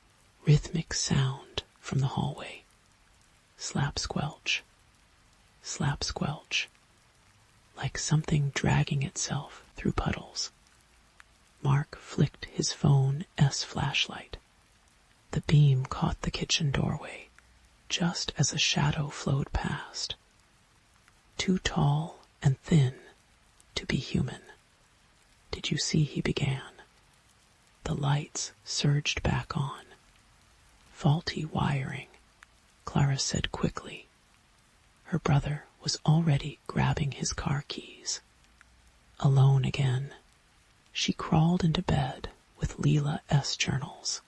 rhythmic sound from the hallway. Slap squelch, like something dragging itself through puddles. Mark flicked his phone's flashlight. The beam caught the kitchen doorway, just as a shadow flowed past. Too tall and thin to be human. Did you see? He began. The lights surged back on. Faulty wiring, Clara said quickly. Her brother was already grabbing his car keys. Alone again, she crawled into bed with Leela's journals.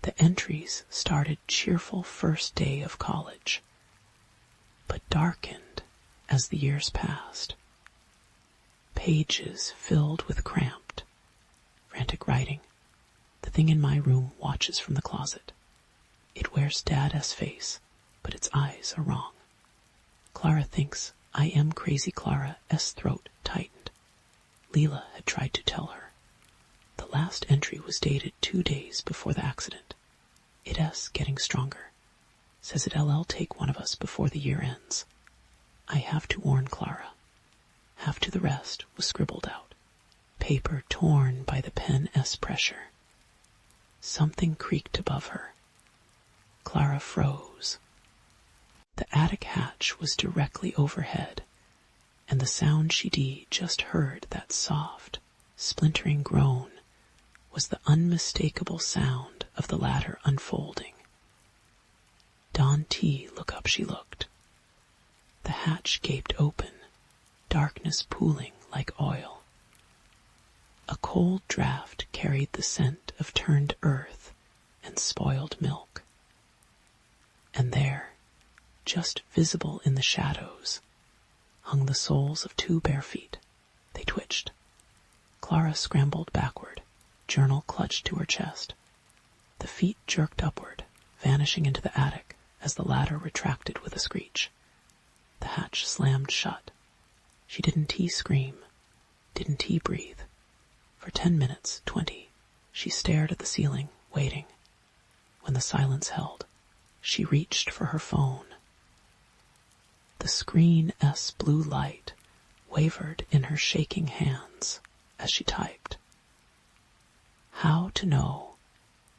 The entries started cheerful first day of college, but darkened as the years passed. Pages filled with cramped, frantic writing. The thing in my room watches from the closet. It wears Dad's face, but its eyes are wrong. Clara thinks I am crazy. Clara's throat tightened. Leela had tried to tell her. The last entry was dated 2 days before the accident. It's getting stronger. Says it'll take one of us before the year ends. I have to warn Clara. Half to the rest was scribbled out. Paper torn by the pen's pressure. Something creaked above her. Clara froze. The attic hatch was directly overhead, and the sound she just heard, that soft, splintering groan, was the unmistakable sound of the ladder unfolding. Don T, look up, she looked. The hatch gaped open, darkness pooling like oil. A cold draft carried the scent of turned earth and spoiled milk. And there, just visible in the shadows, hung the soles of 2 bare feet. They twitched. Clara scrambled backward, journal clutched to her chest. The feet jerked upward, vanishing into the attic as the ladder retracted with a screech. The hatch slammed shut. She didn't scream, didn't breathe. For 10 minutes, 20, she stared at the ceiling, waiting. When the silence held, she reached for her phone. The screen's blue light wavered in her shaking hands as she typed. How to know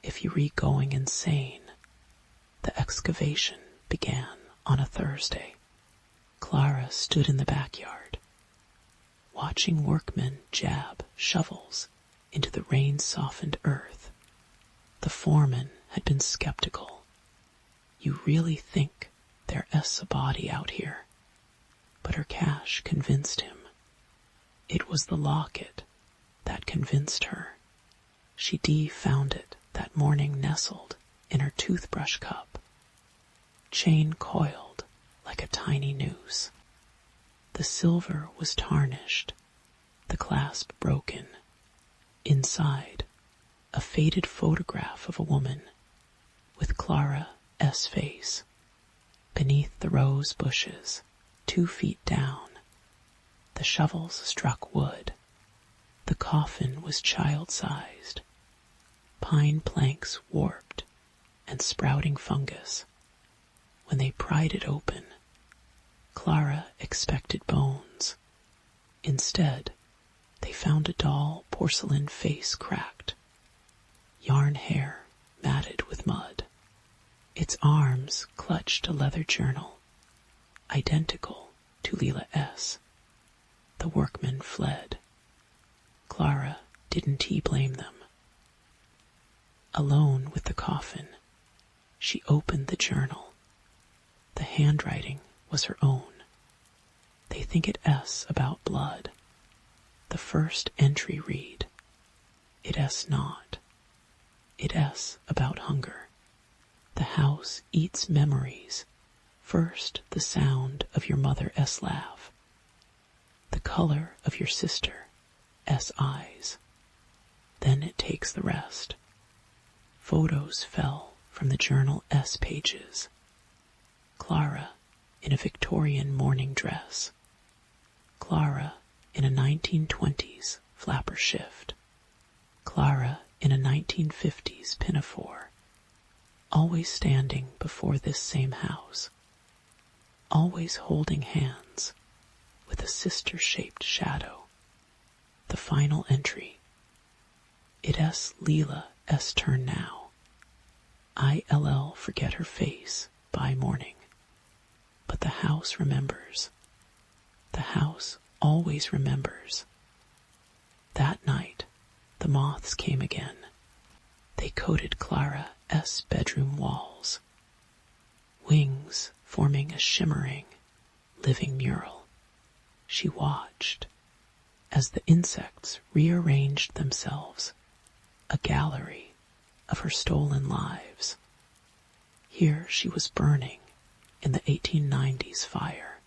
if you're going insane. The excavation began on a Thursday. Clara stood in the backyard, watching workmen jab shovels into the rain-softened earth. The foreman had been skeptical. You really think there's a body out here? But her cash convinced him. It was the locket that convinced her. She found it that morning nestled in her toothbrush cup, chain coiled like a tiny noose. The silver was tarnished, the clasp broken. Inside, a faded photograph of a woman, with Clara S. face. Beneath the rose bushes, 2 feet down, the shovels struck wood. The coffin was child-sized. Pine planks warped and sprouting fungus. When they pried it open, Clara expected bones. Instead, they found a doll porcelain face cracked, yarn hair matted with mud. Its arms clutched a leather journal, identical to Leela S. The workmen fled. Clara didn't blame them. Alone with the coffin, she opened the journal. The handwriting was her own. They think it S about blood. The first entry read, "It S not. It S about hunger. The house eats memories. First the sound of your mother S laugh. The color of your sister S eyes. Then it takes the rest." Photos fell from the journal S pages. Clara in a Victorian morning dress. Clara in a 1920s flapper shift. Clara in a 1950s pinafore. Always standing before this same house. Always holding hands with a sister-shaped shadow. The final entry. It S Leela S turn now. ILL forget her face by morning. But the house remembers. The house always remembers. That night, the moths came again. They coated Clara S. bedroom walls. Wings forming a shimmering, living mural. She watched as the insects rearranged themselves, a gallery of her stolen lives. Here she was burning in the 1890s fire.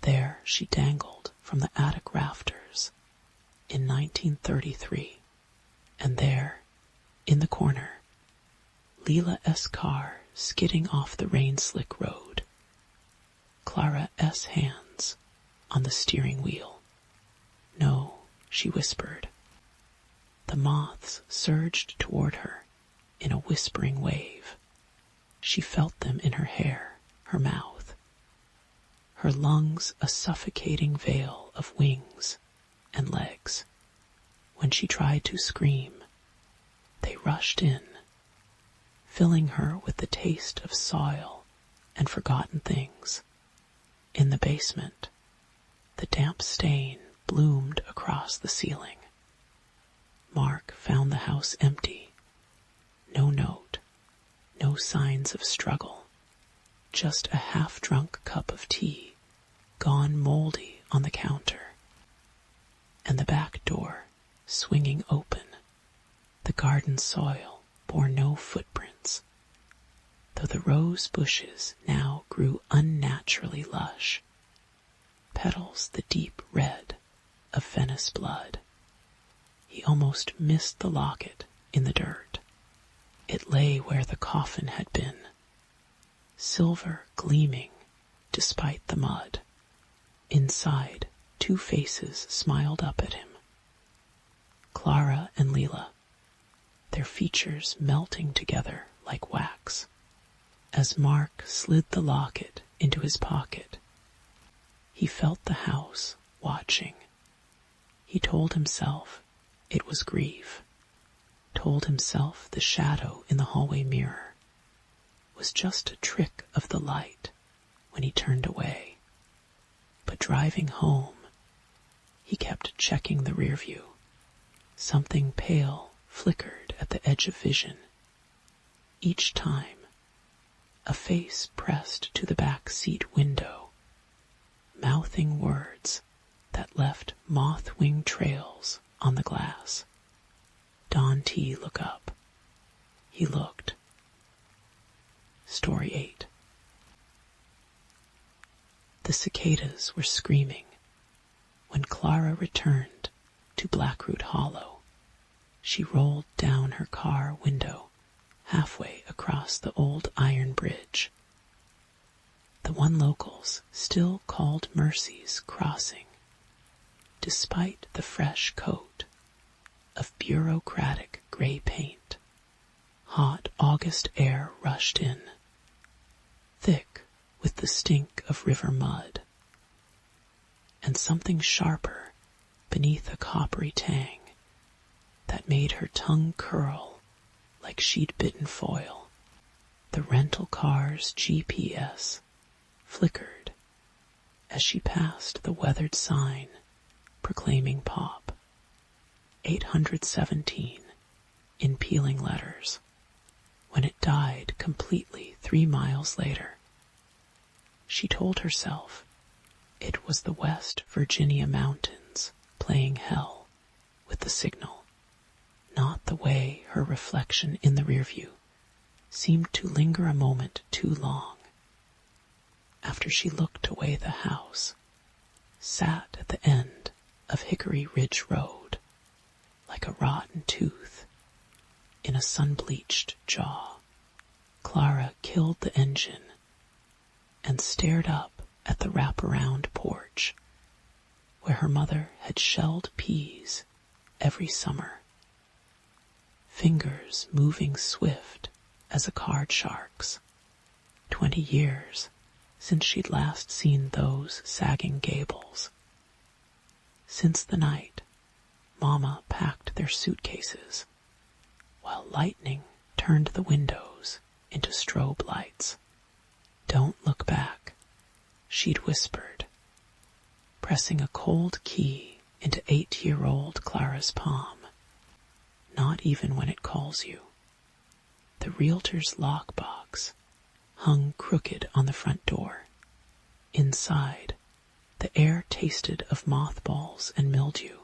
There she dangled from the attic rafters in 1933. And there, in the corner, Leela S. car skidding off the rain-slick road. Clara S. hands on the steering wheel. "No," she whispered. The moths surged toward her in a whispering wave. She felt them in her hair, her mouth. Her lungs a suffocating veil of wings and legs. When she tried to scream, they rushed in, filling her with the taste of soil and forgotten things. In the basement, the damp stain bloomed across the ceiling. Mark found the house empty. No note, no signs of struggle, just a half-drunk cup of tea, gone moldy on the counter. And the back door, swinging open. The garden soil bore no footprints, though the rose bushes now grew unnaturally lush, petals the deep red of Venice blood. He almost missed the locket in the dirt. It lay where the coffin had been, silver gleaming despite the mud. Inside, 2 faces smiled up at him. Clara and Leela, their features melting together like wax. As Mark slid the locket into his pocket, he felt the house watching. He told himself it was grief, told himself the shadow in the hallway mirror was just a trick of the light when he turned away. But driving home, he kept checking the rear view. Something pale flickered at the edge of vision. Each time, a face pressed to the back seat window, mouthing words that left moth-wing trails on the glass. Don T. Look up. He looked. Story 8. The cicadas were screaming when Clara returned to Blackroot Hollow. She rolled down her car window, halfway across the old iron bridge, the one locals still called Mercy's Crossing, despite the fresh coat of bureaucratic gray paint. Hot August air rushed in, thick with the stink of river mud, and something sharper beneath a coppery tang that made her tongue curl like she'd bitten foil. The rental car's GPS flickered as she passed the weathered sign proclaiming pop 817 in peeling letters when it died completely 3 miles later. She told herself it was the West Virginia mountains playing hell with the signal, not the way her reflection in the rearview seemed to linger a moment too long. After she looked away, the house sat at the end of Hickory Ridge Road like a rotten tooth in a sun-bleached jaw. Clara killed the engine and stared up at the wraparound porch where her mother had shelled peas every summer, fingers moving swift as a card shark's. 20 years since she'd last seen those sagging gables. Since the night Mama packed their suitcases while lightning turned the windows into strobe lights. "Don't look back," she'd whispered, pressing a cold key into 8-year-old Clara's palm. "Not even when it calls you." The realtor's lockbox hung crooked on the front door. Inside, the air tasted of mothballs and mildew,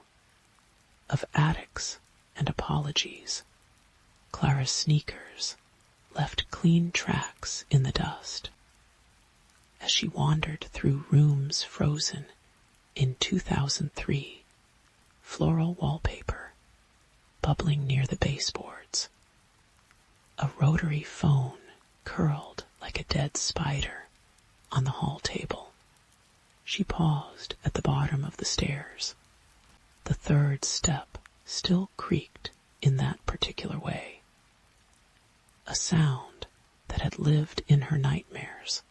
of attics and apologies. Clara's sneakers left clean tracks in the dust. As she wandered through rooms frozen in 2003, floral wallpaper bubbling near the baseboards, a rotary phone curled like a dead spider on the hall table, she paused at the bottom of the stairs. The third step still creaked in that particular way, a sound that had lived in her nightmares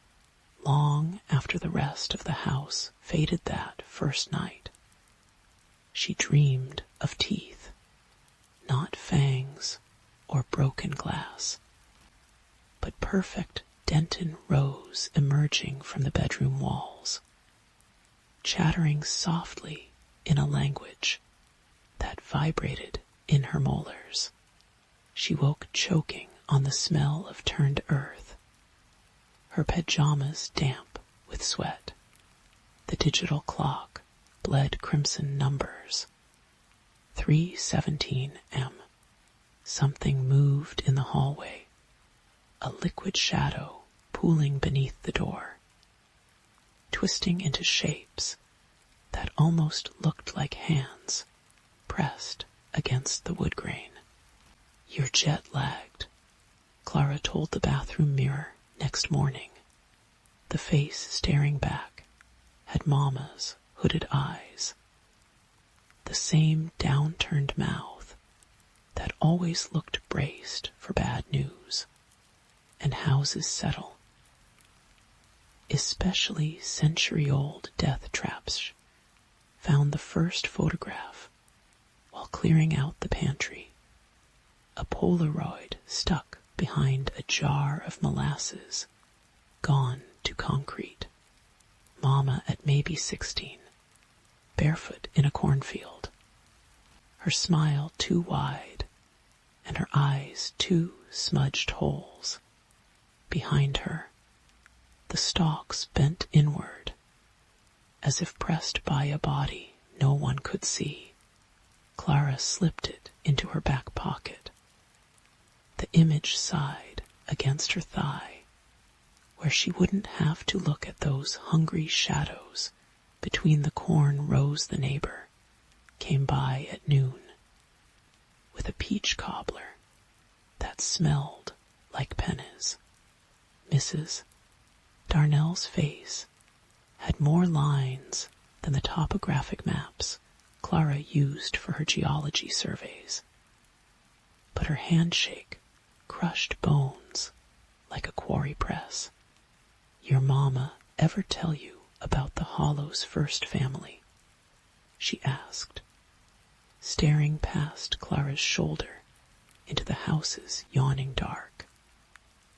long after the rest of the house faded that first night. She dreamed of teeth, not fangs or broken glass, but perfect Denton rows emerging from the bedroom walls, chattering softly in a language that vibrated in her molars. She woke choking on the smell of turned earth, her pajamas damp with sweat. The digital clock bled crimson numbers. 3:17 m. Something moved in the hallway, a liquid shadow pooling beneath the door, twisting into shapes that almost looked like hands pressed against the wood grain. "You're jet-lagged," Clara told the bathroom mirror next morning. The face staring back had Mama's hooded eyes, the same downturned mouth that always looked braced for bad news. And houses settle, especially century-old death traps, found the first photograph while clearing out the pantry, a Polaroid stuck behind a jar of molasses, gone to concrete. Mama at maybe 16, barefoot in a cornfield, her smile too wide and her eyes 2 smudged holes. Behind her, the stalks bent inward, as if pressed by a body no one could see. Clara slipped it into her back pocket. The image sighed against her thigh, where she wouldn't have to look at those hungry shadows between the corn rows the neighbor came by at noon, with a peach cobbler that smelled like pennies. Mrs. Darnell's face had more lines than the topographic maps Clara used for her geology surveys, but her handshake crushed bones like a quarry press. "Your mama ever tell you about the Hollow's first family?" she asked, staring past Clara's shoulder into the house's yawning dark.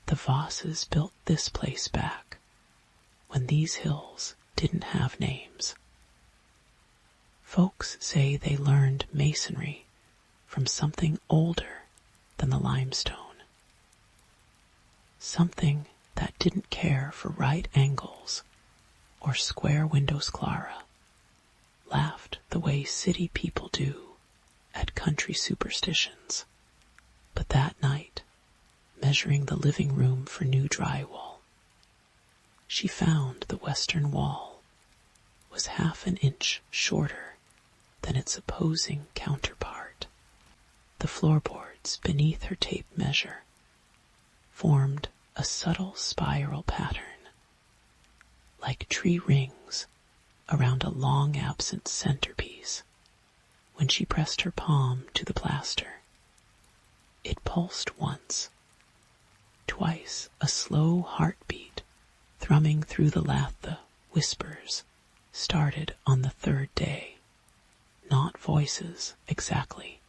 "The Vosses built this place back when these hills didn't have names. Folks say they learned masonry from something older than the limestone. Something that didn't care for right angles or square windows." Clara laughed the way city people do at country superstitions. But that night, measuring the living room for new drywall, she found the western wall was half an inch shorter than its opposing counterpart. The floorboards beneath her tape measure formed a subtle spiral pattern, like tree rings around a long-absent centerpiece. When she pressed her palm to the plaster, it pulsed once, twice a slow heartbeat thrumming through the lath. The whispers started on the third day, not voices exactly,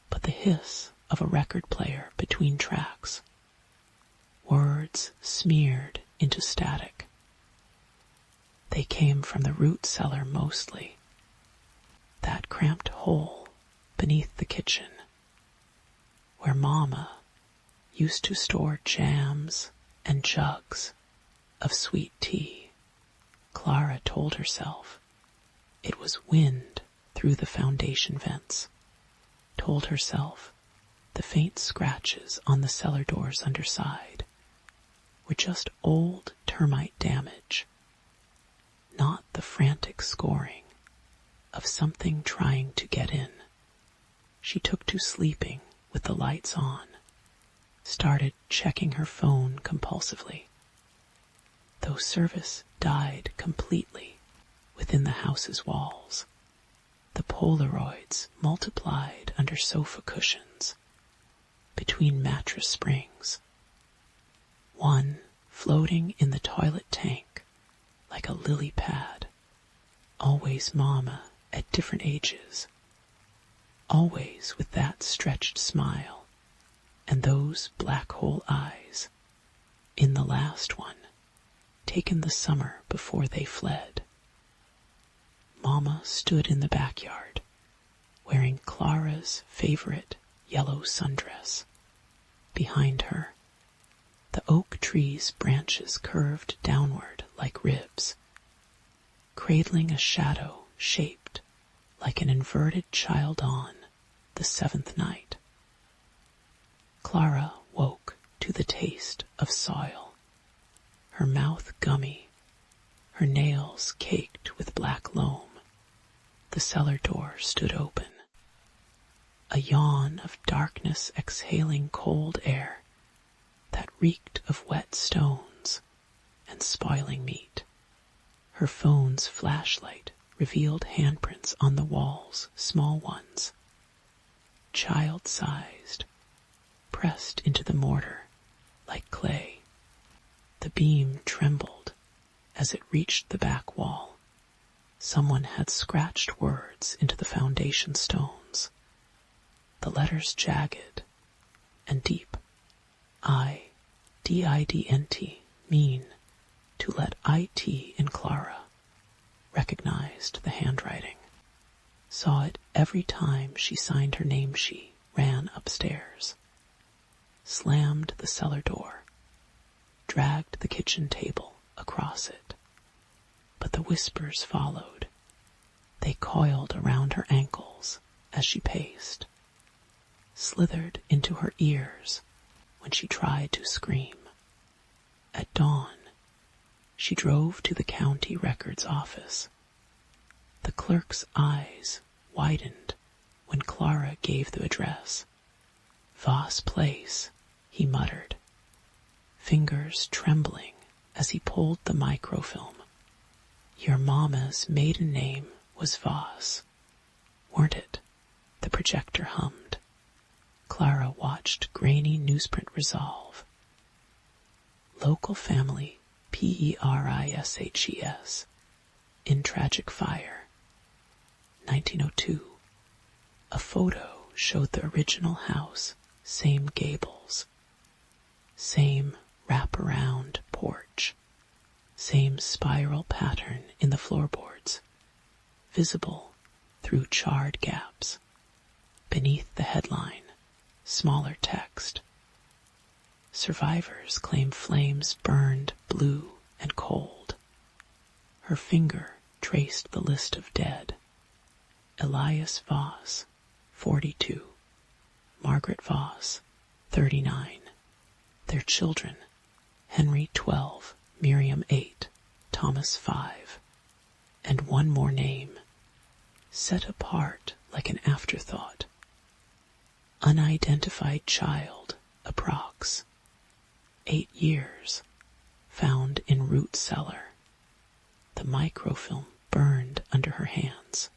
but the hiss of a record player between tracks, words smeared into static. They came from the root cellar mostly, that cramped hole beneath the kitchen, where Mama used to store jams and jugs of sweet tea. Clara told herself it was wind through the foundation vents, told herself the faint scratches on the cellar door's underside were just old termite damage, not the frantic scoring of something trying to get in. She took to sleeping with the lights on, started checking her phone compulsively. Though service died completely within the house's walls, the Polaroids multiplied under sofa cushions, between mattress springs, one floating in the toilet tank like a lily pad, always Mama at different ages, always with that stretched smile and those black hole eyes. In the last one, taken the summer before they fled, Mama stood in the backyard, wearing Clara's favorite yellow sundress. Behind her, the oak tree's branches curved downward like ribs, cradling a shadow shaped like an inverted child on the seventh night. Clara woke to the taste of soil, her mouth gummy, her nails caked with black loam. The cellar door stood open, a yawn of darkness exhaling cold air that reeked of wet stones and spoiling meat. Her phone's flashlight revealed handprints on the walls, small ones, child-sized, pressed into the mortar like clay. The beam trembled as it reached the back wall. Someone had scratched words into the foundation stones, the letters jagged and deep. I-D-I-D-N-T, mean to let I-T in Clara. Recognized the handwriting, saw it every time she signed her name. She ran upstairs, slammed the cellar door, dragged the kitchen table across it. But the whispers followed. They coiled around her ankles as she paced, slithered into her ears when she tried to scream. At dawn, she drove to the county records office. The clerk's eyes widened when Clara gave the address. Voss Place, he muttered, fingers trembling as he pulled the microfilm. Your mama's maiden name was Voss, weren't it? The projector hummed. Clara watched grainy newsprint resolve. Local family, Perishes, in tragic fire. 1902. A photo showed the original house, same gables, same wraparound porch, same spiral pattern in the floorboards, visible through charred gaps. Beneath the headline, smaller text. Survivors claim flames burned blue and cold. Her finger traced the list of dead. Elias Voss, 42. Margaret Voss, 39. Their children, Henry, 12, Miriam, 8, Thomas, 5. And one more name, set apart like an afterthought. Unidentified child, approx. 8 years, found in root cellar. The microfilm burned under her hands.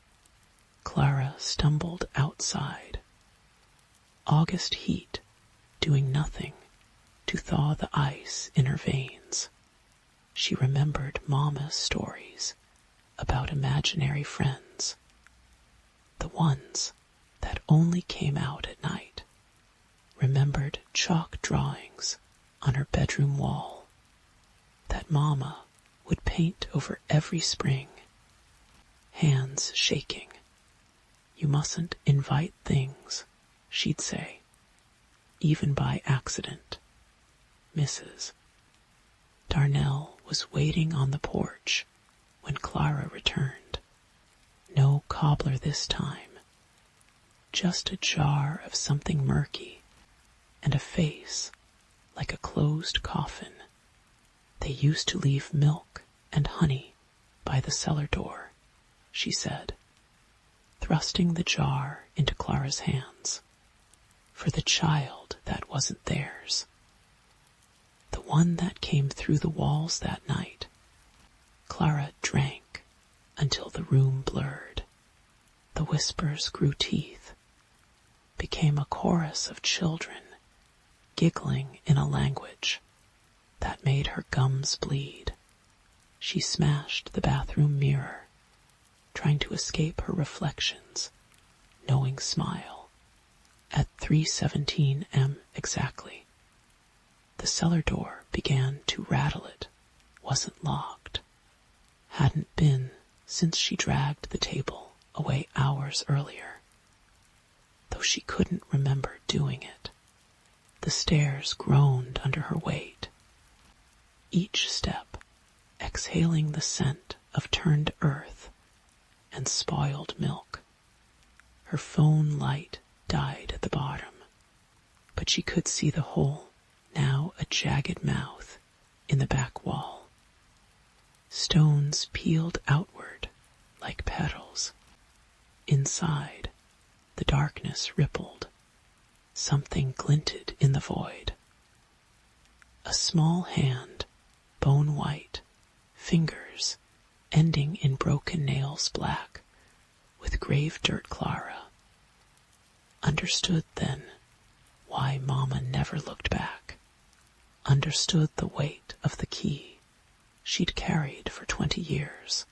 Clara stumbled outside. August heat, doing nothing to thaw the ice in her veins. She remembered Mama's stories about imaginary friends, the ones that only came out at night. Remembered chalk drawings on her bedroom wall that Mama would paint over every spring, hands shaking. You mustn't invite things, she'd say, even by accident. Mrs. Darnell was waiting on the porch when Clara returned. No cobbler this time, just a jar of something murky and a face like a closed coffin. They used to leave milk and honey by the cellar door, she said, thrusting the jar into Clara's hands. For the child that wasn't theirs. The one that came through the walls that night. Clara drank until the room blurred. The whispers grew teeth, became a chorus of children giggling in a language that made her gums bleed. She smashed the bathroom mirror, trying to escape her reflections, knowing smile. At 3:17 m exactly, the cellar door began to rattle. It wasn't locked. Hadn't been since she dragged the table away hours earlier, though she couldn't remember doing it. The stairs groaned under her weight. Each step exhaling the scent of turned earth and spoiled milk. Her phone light died at the bottom, but she could see the hole, now a jagged mouth, in the back wall. Stones peeled outward like petals. Inside, the darkness rippled. Something glinted in the void. A small hand, bone white, fingers ending in broken nails black, with grave dirt. Clara understood then why Mama never looked back, understood the weight of the key she'd carried for 20 years,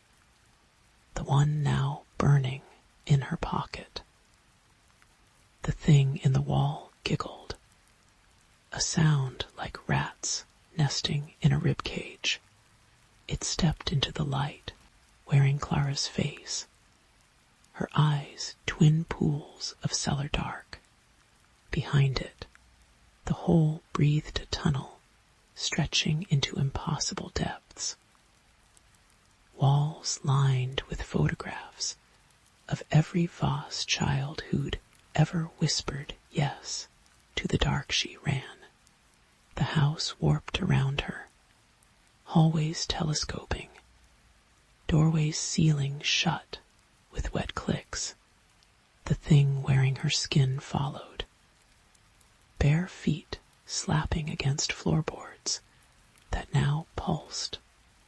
the one now burning in her pocket. The thing in the wall giggled, a sound like rats nesting in a rib cage. It stepped into the light, wearing Clara's face, her eyes twin pools of cellar dark. Behind it, the hole breathed a tunnel, stretching into impossible depths. Walls lined with photographs of every Voss child who'd ever whispered yes to the dark she ran. The house warped around her, hallways telescoping, doorways sealing shut with wet clicks. The thing wearing her skin followed. Bare feet slapping against floorboards that now pulsed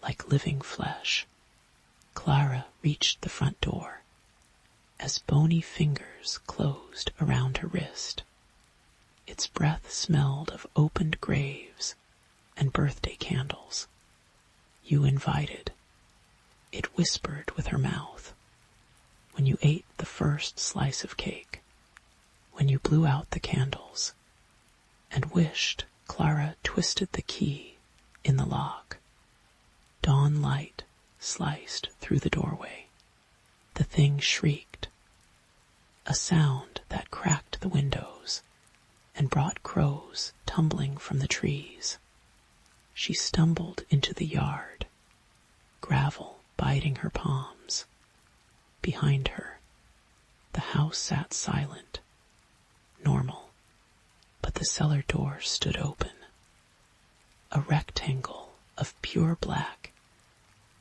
like living flesh. Clara reached the front door as bony fingers closed around her wrist. Its breath smelled of opened graves and birthday candles. You invited. It whispered with her mouth. When you ate the first slice of cake, when you blew out the candles, and wished Clara twisted the key in the lock. Dawn light sliced through the doorway. The thing shrieked, a sound that cracked the windows and brought crows tumbling from the trees. She stumbled into the yard, gravel biting her palms. Behind her, the house sat silent, normal, but the cellar door stood open. A rectangle of pure black.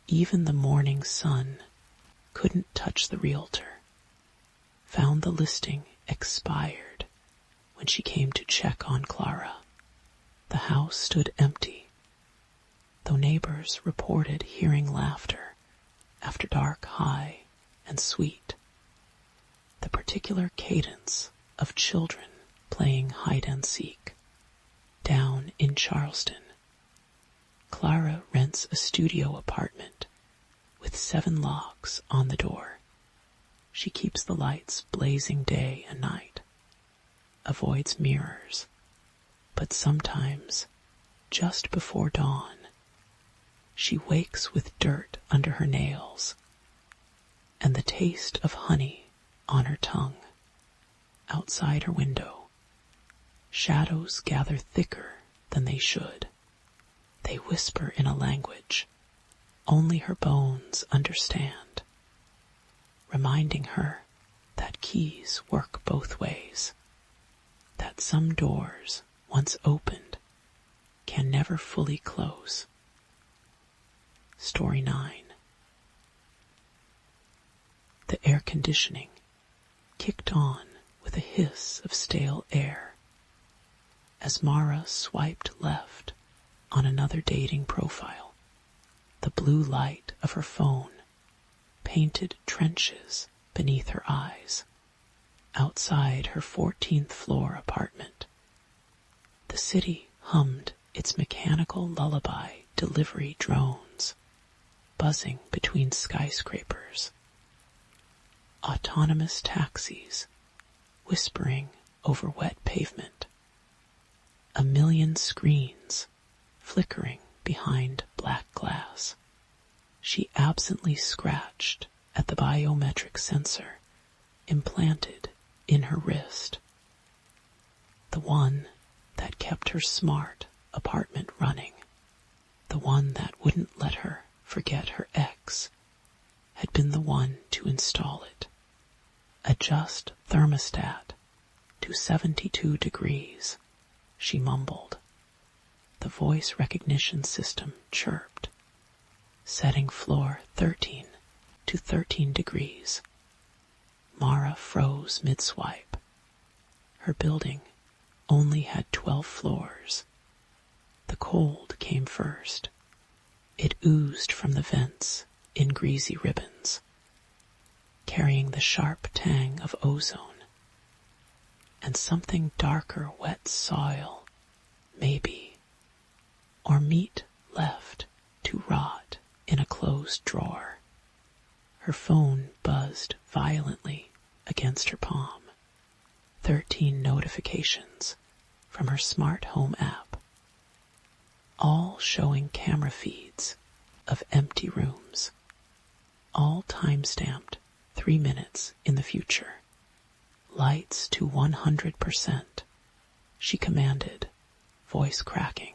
Even the morning sun couldn't touch the realtor. Found the listing expired when she came to check on Clara. The house stood empty, though neighbors reported hearing laughter after dark high and sweet. The particular cadence of children playing hide and seek. Down in Charleston, Clara rents a studio apartment with 7 locks on the door. She keeps the lights blazing day and night, avoids mirrors, but sometimes, just before dawn, she wakes with dirt under her nails and the taste of honey on her tongue. Outside her window, shadows gather thicker than they should. They whisper in a language only her bones understand, reminding her that keys work both ways, that some doors, once opened, can never fully close. Story 9. The air conditioning kicked on with a hiss of stale air as Mara swiped left on another dating profile. The blue light of her phone painted trenches beneath her eyes. Outside her 14th floor apartment, the city hummed its mechanical lullaby delivery drones, buzzing between skyscrapers. Autonomous taxis whispering over wet pavement. A million screens flickering behind black glass. She absently scratched at the biometric sensor implanted in her wrist. The one that kept her smart apartment running. The one that wouldn't let her forget her ex had been the one to install it. Adjust thermostat to 72 degrees, she mumbled. The voice recognition system chirped, setting floor 13 to 13 degrees. Mara froze mid-swipe. Her building only had 12 floors. The cold came first. It oozed from the vents in greasy ribbons, carrying the sharp tang of ozone and something darker wet soil, maybe, or meat left to rot in a closed drawer. Her phone buzzed violently against her palm. 13 notifications from her smart home app, all showing camera feeds of empty rooms, all time-stamped 3 minutes in the future. Lights to 100%, she commanded, voice cracking.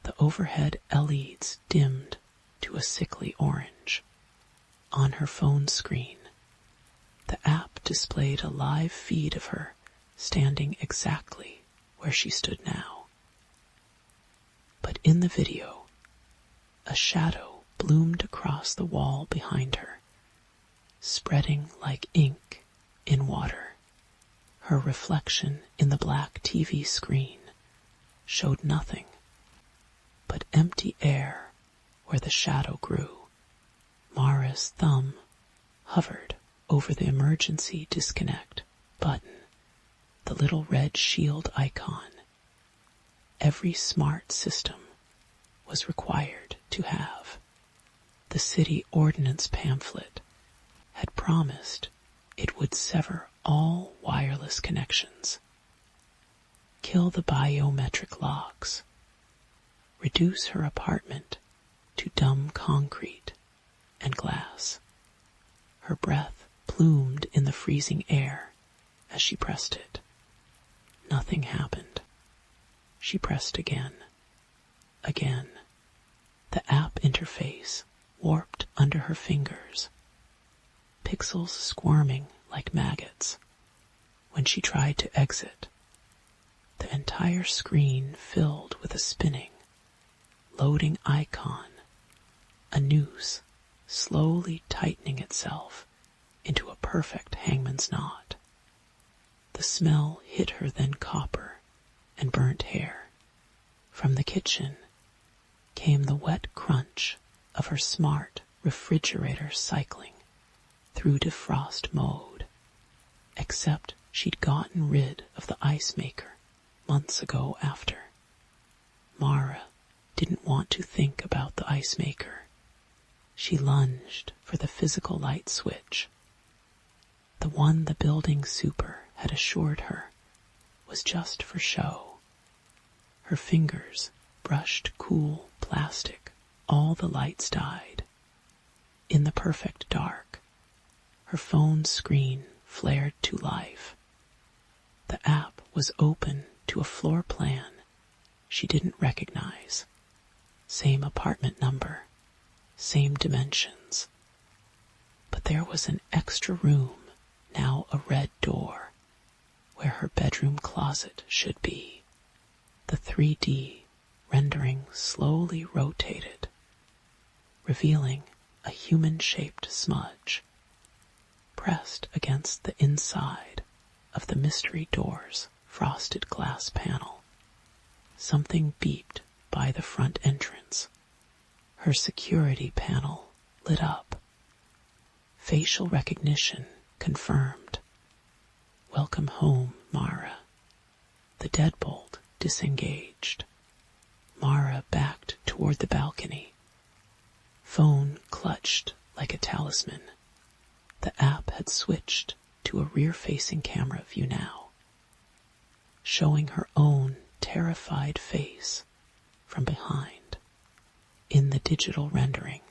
The overhead LEDs dimmed to a sickly orange. On her phone screen, the app displayed a live feed of her standing exactly where she stood now. But in the video, a shadow bloomed across the wall behind her, spreading like ink in water. Her reflection in the black TV screen showed nothing but empty air where the shadow grew. Mara's thumb hovered over the emergency disconnect button, the little red shield icon every smart system was required to have. The city ordinance pamphlet had promised it would sever all wireless connections, kill the biometric locks, reduce her apartment to dumb concrete and glass. Her breath plumed in the freezing air as she pressed it. Nothing happened. She pressed again. Again. The app interface warped under her fingers, pixels squirming like maggots. When she tried to exit, the entire screen filled with a spinning, loading icon, a noose slowly tightening itself into a perfect hangman's knot. The smell hit her then copper and burnt hair. From the kitchen came the wet crunch of her smart refrigerator cycling through defrost mode, except she'd gotten rid of the ice maker months ago after. Mara didn't want to think about the ice maker. She lunged for the physical light switch, the one the building super had assured her was just for show. Her fingers brushed cool plastic. All the lights died. In the perfect dark, her phone's screen flared to life. The app was open to a floor plan she didn't recognize. Same apartment number, same dimensions. But there was an extra room, now a red door, where her bedroom closet should be. The 3D rendering slowly rotated, revealing a human-shaped smudge pressed against the inside of the mystery door's frosted glass panel. Something beeped by the front entrance. Her security panel lit up. Facial recognition confirmed. Welcome home, Mara. The deadbolt disengaged. Mara backed toward the balcony. Phone clutched like a talisman. The app had switched to a rear-facing camera view now, showing her own terrified face from behind. In the digital rendering,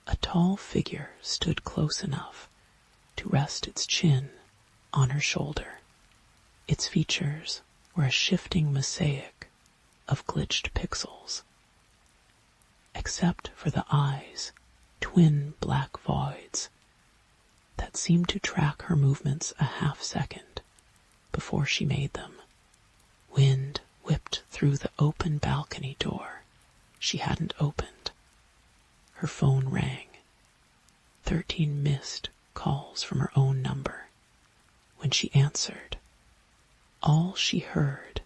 a tall figure stood close enough to rest its chin on her shoulder. Its features were a shifting mosaic of glitched pixels. Except for the eyes, twin black voids that seemed to track her movements a half-second before she made them. Wind whipped through the open balcony door she hadn't opened. Her phone rang. 13 missed calls from her own number. When she answered, all she heard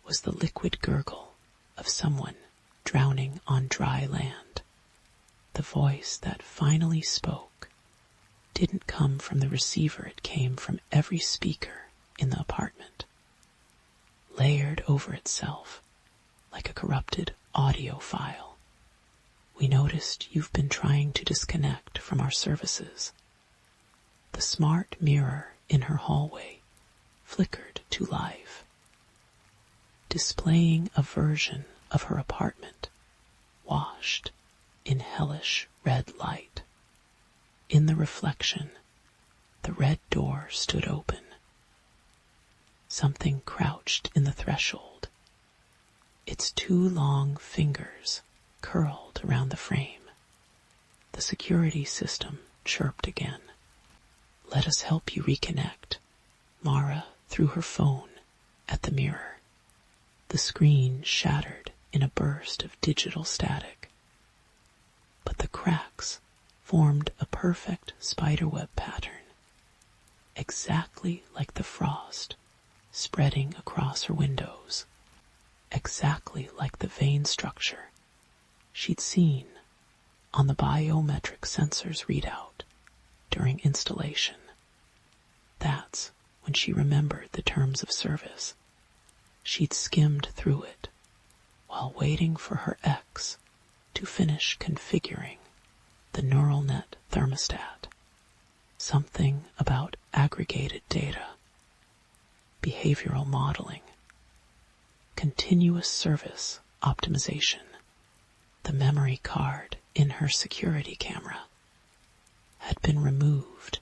was the liquid gurgle of someone drowning on dry land. The voice that finally spoke didn't come from the receiver. It came from every speaker in the apartment, layered over itself like a corrupted audio file. We noticed you've been trying to disconnect from our services. The smart mirror in her hallway flickered to life, displaying a version of her apartment washed in hellish red light. In the reflection, the red door stood open. Something crouched in the threshold, its 2 long fingers curled around the frame. The security system chirped again. Let us help you reconnect. Mara threw her phone at the mirror. The screen shattered in a burst of digital static, but the cracks formed a perfect spiderweb pattern, exactly like the frost spreading across her windows. exactly like the vein structure she'd seen on the biometric sensor's readout during installation. That's when she remembered the terms of service. She'd skimmed through it while waiting for her ex to finish configuring the neural net thermostat. Something about aggregated data, behavioral modeling, continuous service optimization. The memory card in her security camera had been removed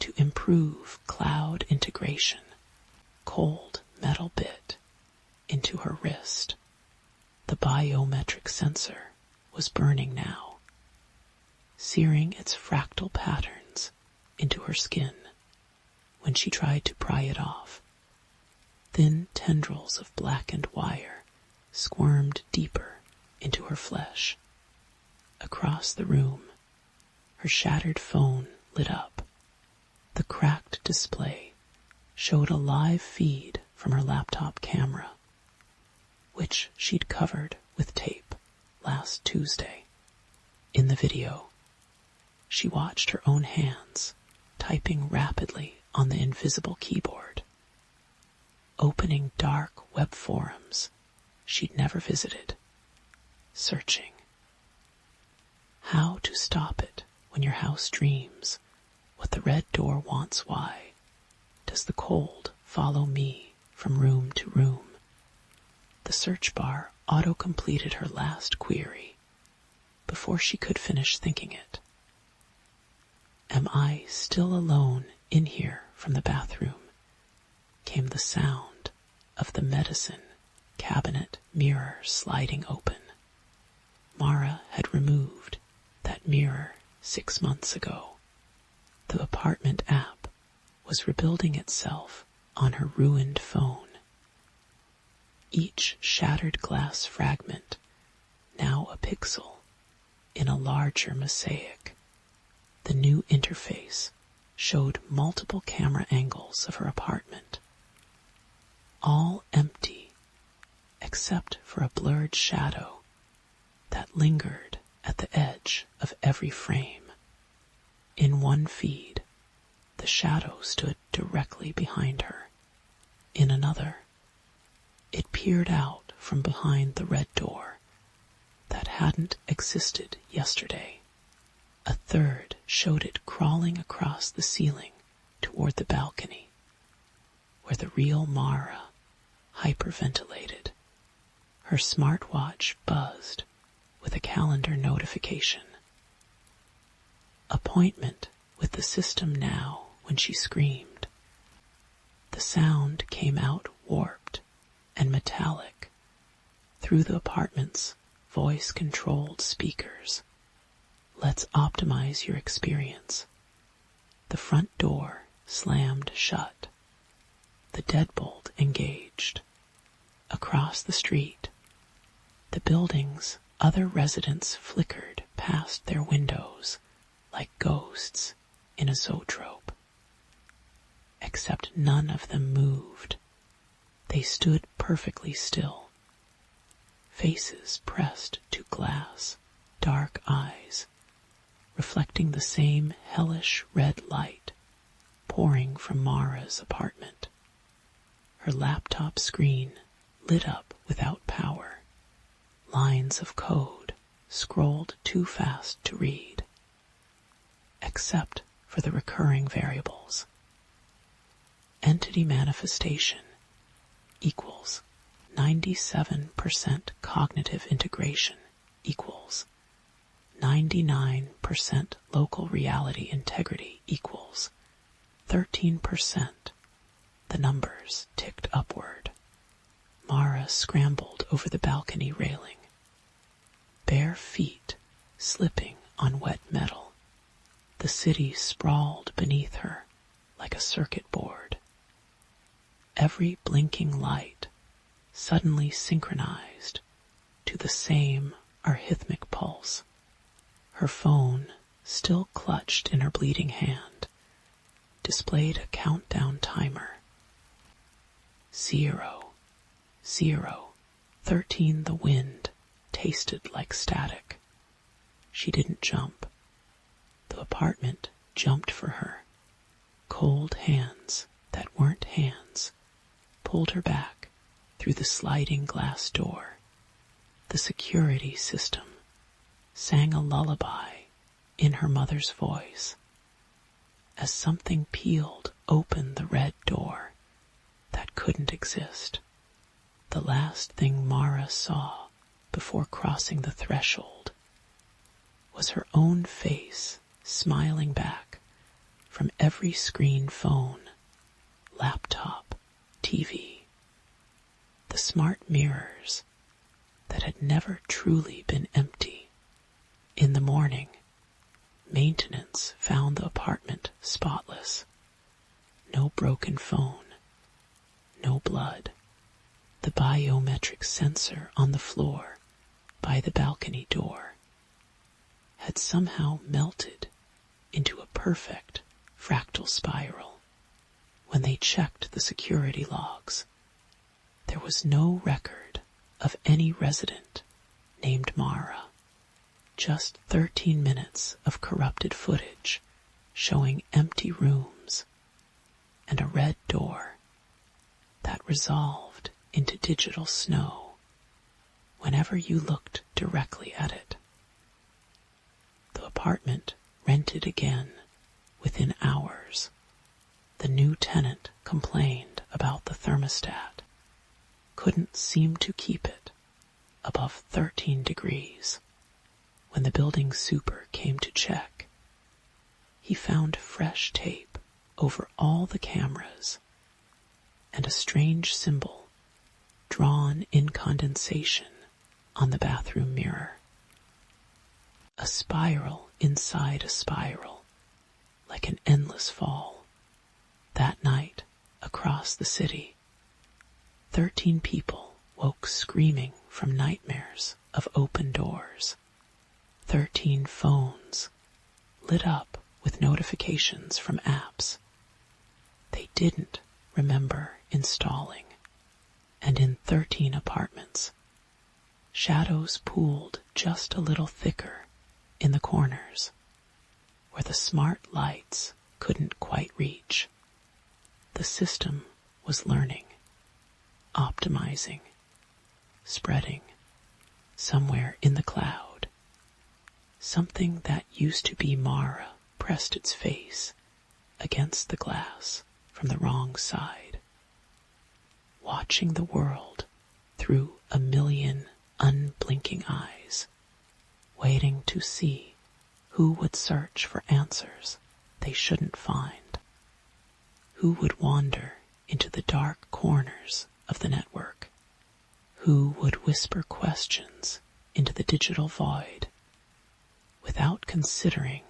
to improve cloud integration. Cold metal bit into her wrist. The biometric sensor was burning now, searing its fractal patterns into her skin when she tried to pry it off. Thin tendrils of blackened wire squirmed deeper into her flesh. Across the room, her shattered phone lit up. The cracked display showed a live feed from her laptop camera, which she'd covered with tape last Tuesday. In the video, she watched her own hands typing rapidly on the invisible keyboard, opening dark web forums she'd never visited, searching. How to stop it when your house dreams, what the red door wants why, does the cold follow me from room to room. The search bar auto-completed her last query before she could finish thinking it. Am I still alone in here from the bathroom? Came the sound of the medicine cabinet mirror sliding open. Mara had removed that mirror 6 months ago. The apartment app was rebuilding itself on her ruined phone. Each shattered glass fragment, now a pixel in a larger mosaic. The new interface showed multiple camera angles of her apartment, all empty except for a blurred shadow that lingered at the edge of every frame. In one feed, the shadow stood directly behind her. In another, it peered out from behind the red door that hadn't existed yesterday. A third showed it crawling across the ceiling toward the balcony, where the real Mara hyperventilated. Her smartwatch buzzed with a calendar notification. Appointment with the system now when she screamed. The sound came out warped and metallic through the apartment's voice-controlled speakers. Let's optimize your experience. The front door slammed shut. The deadbolt engaged. Across the street, the building's other residents flickered past their windows like ghosts in a zoetrope. Except none of them moved. They stood perfectly still, faces pressed to glass, dark eyes, reflecting the same hellish red light pouring from Mara's apartment. Her laptop screen lit up without power. Lines of code scrolled too fast to read, except for the recurring variables. Entity manifestation equals 97% cognitive integration equals 99% local reality integrity equals 13%. The numbers ticked upward. Mara scrambled over the balcony railing, bare feet slipping on wet metal. The city sprawled beneath her like a circuit board. Every blinking light suddenly synchronized to the same arrhythmic pulse. Her phone, still clutched in her bleeding hand, displayed a countdown timer. 0, 0, 13, the wind tasted like static. She didn't jump. The apartment jumped for her. Cold hands that weren't hands pulled her back through the sliding glass door. The security system sang a lullaby in her mother's voice. As something peeled open the red door that couldn't exist, the last thing Mara saw before crossing the threshold was her own face smiling back from every screen, phone, laptop, TV. The smart mirrors that had never truly been empty. In the morning, maintenance found the apartment spotless. No broken phone, no blood. The biometric sensor on the floor by the balcony door had somehow melted into a perfect fractal spiral. When they checked the security logs, there was no record of any resident named Mara. Just 13 minutes of corrupted footage showing empty rooms and a red door that resolved into digital snow whenever you looked directly at it. The apartment rented again within hours. The new tenant complained about the thermostat, couldn't seem to keep it above 13 degrees. When the building super came to check, he found fresh tape over all the cameras and a strange symbol drawn in condensation on the bathroom mirror. A spiral inside a spiral, like an endless fall. That night, across the city, 13 people woke screaming from nightmares of open doors. 13 phones lit up with notifications from apps they didn't remember installing. And in 13 apartments, shadows pooled just a little thicker in the corners where the smart lights couldn't quite reach. The system was learning, optimizing, spreading somewhere in the cloud. Something that used to be Mara pressed its face against the glass from the wrong side, watching the world through a million unblinking eyes, waiting to see who would search for answers they shouldn't find, who would wander into the dark corners of the network, who would whisper questions into the digital void without considering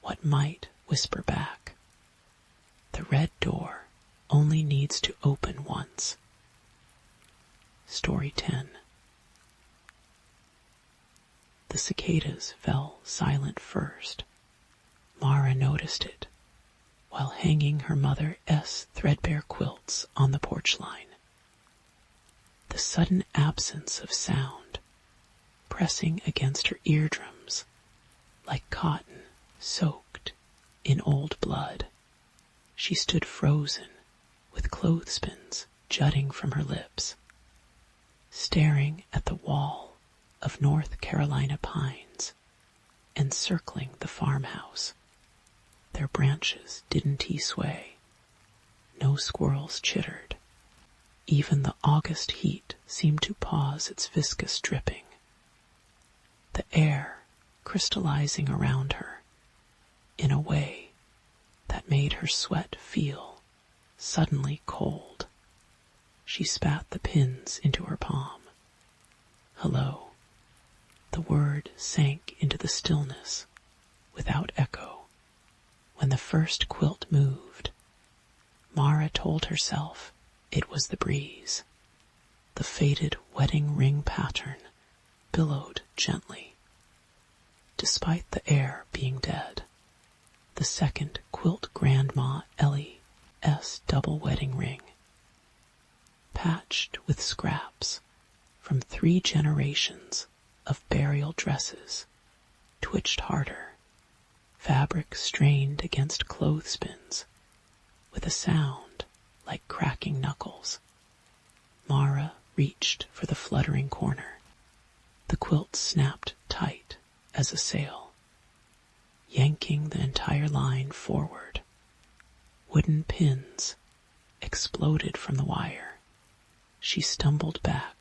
what might whisper back. The red door only needs to open once. Story 10. The cicadas fell silent first. Mara noticed it while hanging her Mother-S threadbare quilts on the porch line. The sudden absence of sound pressing against her eardrums like cotton soaked in old blood. She stood frozen with clothespins jutting from her lips, staring at the wall of North Carolina pines encircling the farmhouse. Their branches didn't sway. No squirrels chittered. Even the August heat seemed to pause its viscous dripping. The air crystallizing around her in a way that made her sweat feel suddenly cold. She spat the pins into her palm. Hello. The word sank into the stillness without echo. When the first quilt moved, Mara told herself it was the breeze. The faded wedding ring pattern billowed gently. Despite the air being dead, the second quilt Grandma Ellie's double wedding ring, patched with scraps from 3 generations of burial dresses twitched harder, fabric strained against clothespins, with a sound like cracking knuckles. Mara reached for the fluttering corner. The quilt snapped tight as a sail, yanking the entire line forward. Wooden pins exploded from the wire. She stumbled back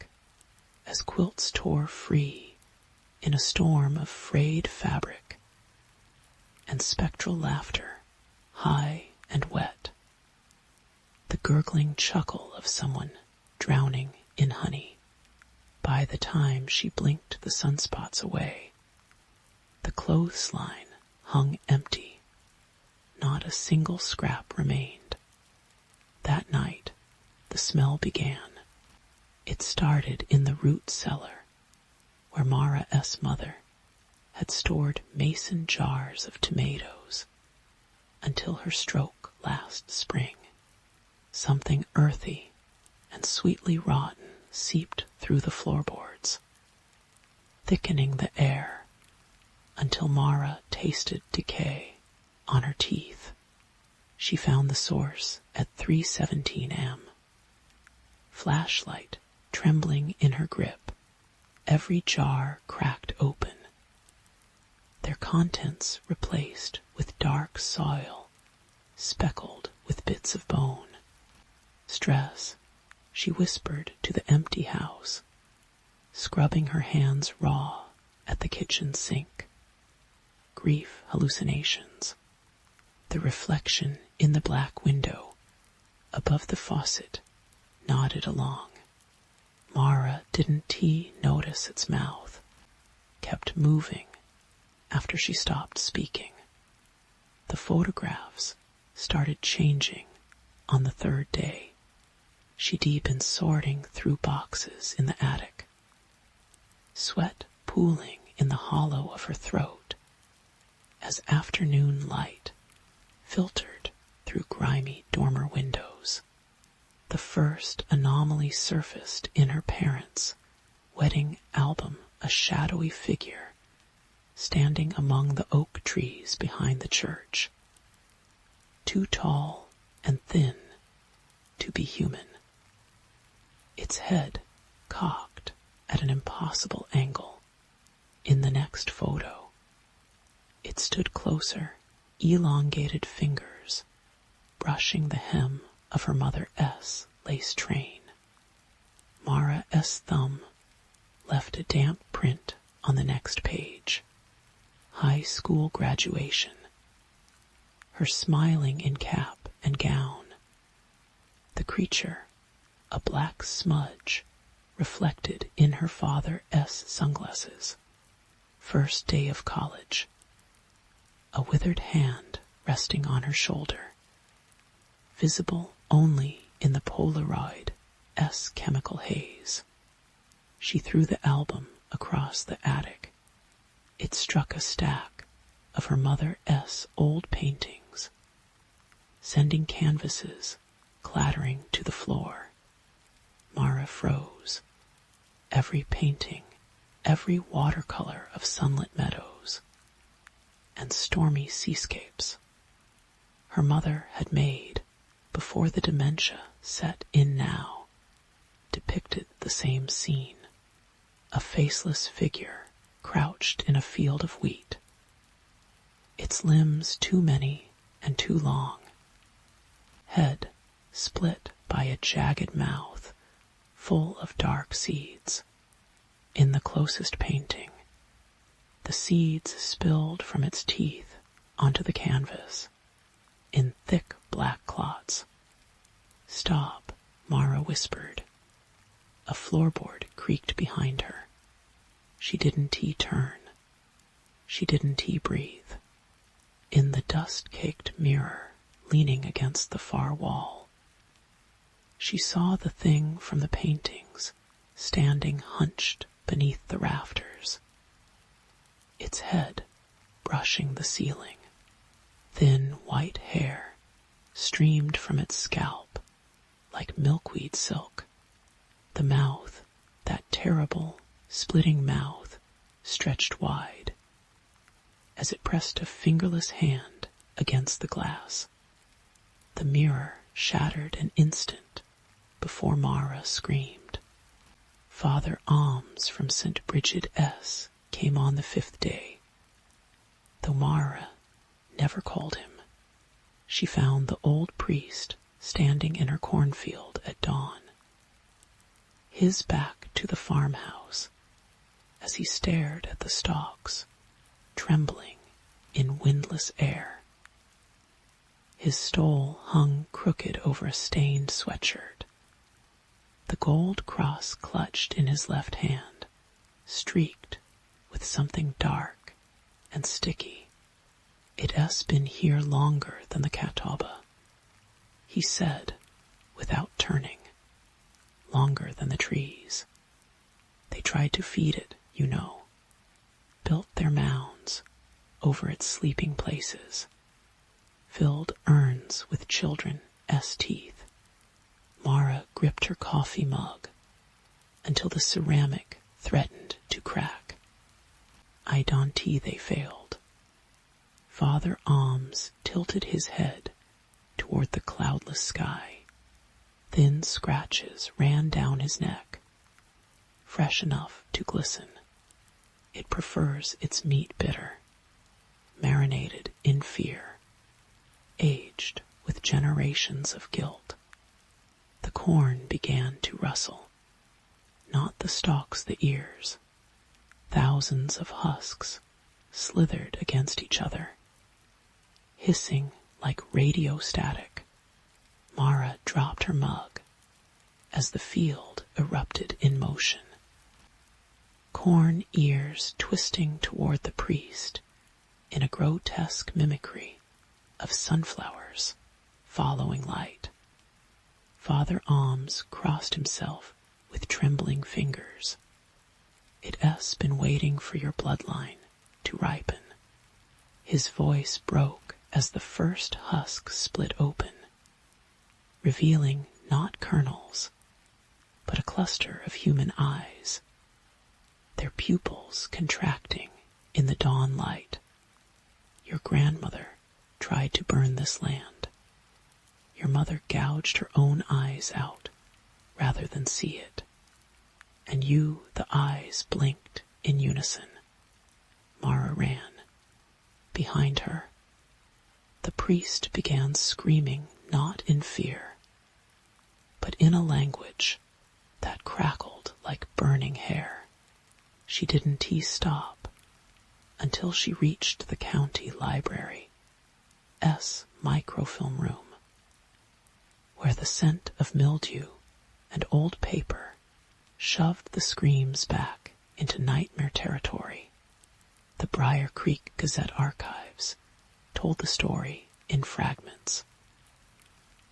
as quilts tore free in a storm of frayed fabric and spectral laughter, high and wet. The gurgling chuckle of someone drowning in honey. By the time she blinked the sunspots away, the clothesline hung empty. Not a single scrap remained. That night, the smell began. It started in the root cellar, where Mara's mother had stored mason jars of tomatoes until her stroke last spring. Something earthy and sweetly rotten seeped through the floorboards, thickening the air until Mara tasted decay on her teeth. She found the source at 3:17 a.m. Flashlight trembling in her grip, every jar cracked open, their contents replaced with dark soil, speckled with bits of bone. Stress, she whispered to the empty house, scrubbing her hands raw at the kitchen sink. Grief hallucinations. The reflection in the black window above the faucet nodded along. Mara didn't notice its mouth, kept moving after she stopped speaking. The photographs started changing on the 3rd day. She'd been sorting through boxes in the attic, sweat pooling in the hollow of her throat as afternoon light filtered through grimy dormer windows. The first anomaly surfaced in her parents' wedding album, a shadowy figure standing among the oak trees behind the church, too tall and thin to be human. Its head cocked at an impossible angle. In the next photo, it stood closer, elongated fingers brushing the hem of her mother's lace train. Mara's thumb left a damp print on the next page. High school graduation. Her smiling in cap and gown. The creature, a black smudge, reflected in her father's sunglasses. First day of college. A withered hand resting on her shoulder, visible only in the Polaroid's chemical haze. She threw the album across the attic. It struck a stack of her mother's old paintings, sending canvases clattering to the floor. Mara froze. Every painting, every watercolor of sunlit meadows and stormy seascapes her mother had made before the dementia set in now, depicted the same scene. A faceless figure crouched in a field of wheat, its limbs too many and too long, head split by a jagged mouth full of dark seeds. In the closest painting, the seeds spilled from its teeth onto the canvas in thick black clots. "Stop," Mara whispered. A floorboard creaked behind her. She didn't turn. She didn't breathe. In the dust-caked mirror leaning against the far wall, she saw the thing from the paintings standing hunched beneath the rafters, its head brushing the ceiling. Thin white hair streamed from its scalp like milkweed silk, the mouth that terrible, splitting mouth stretched wide as it pressed a fingerless hand against the glass. The mirror shattered an instant before Mara screamed. Father Alms from St. Brigid S. came on the 5th day. Though Mara never called him, she found the old priest standing in her cornfield at dawn, his back to the farmhouse as he stared at the stalks, trembling in windless air. His stole hung crooked over a stained sweatshirt. The gold cross clutched in his left hand, streaked with something dark and sticky. "It has been here longer than the Catawba," he said without turning. "Longer than the trees. They tried to feed it, you know. Built their mounds over its sleeping places. Filled urns with children's teeth." Mara gripped her coffee mug until the ceramic threatened to crack. I Dante they failed. Father Alms tilted his head toward the cloudless sky. Thin scratches ran down his neck, fresh enough to glisten. It prefers its meat bitter, marinated in fear, aged with generations of guilt. The corn began to rustle, not the stalks, the ears. Thousands of husks slithered against each other, hissing like radio static. Mara dropped her mug as the field erupted in motion. Corn ears twisting toward the priest in a grotesque mimicry of sunflowers following light. Father Alms crossed himself with trembling fingers. "It has been waiting for your bloodline to ripen." His voice broke as the first husk split open, revealing not kernels, but a cluster of human eyes, their pupils contracting in the dawn light. "Your grandmother tried to burn this land. Your mother gouged her own eyes out rather than see it. And the eyes blinked in unison." Mara ran. Behind her, the priest began screaming, not in fear, but in a language that crackled like burning hair. She didn't stop until she reached the county library, microfilm room, where the scent of mildew and old paper shoved the screams back into nightmare territory. The Briar Creek Gazette archives told the story in fragments.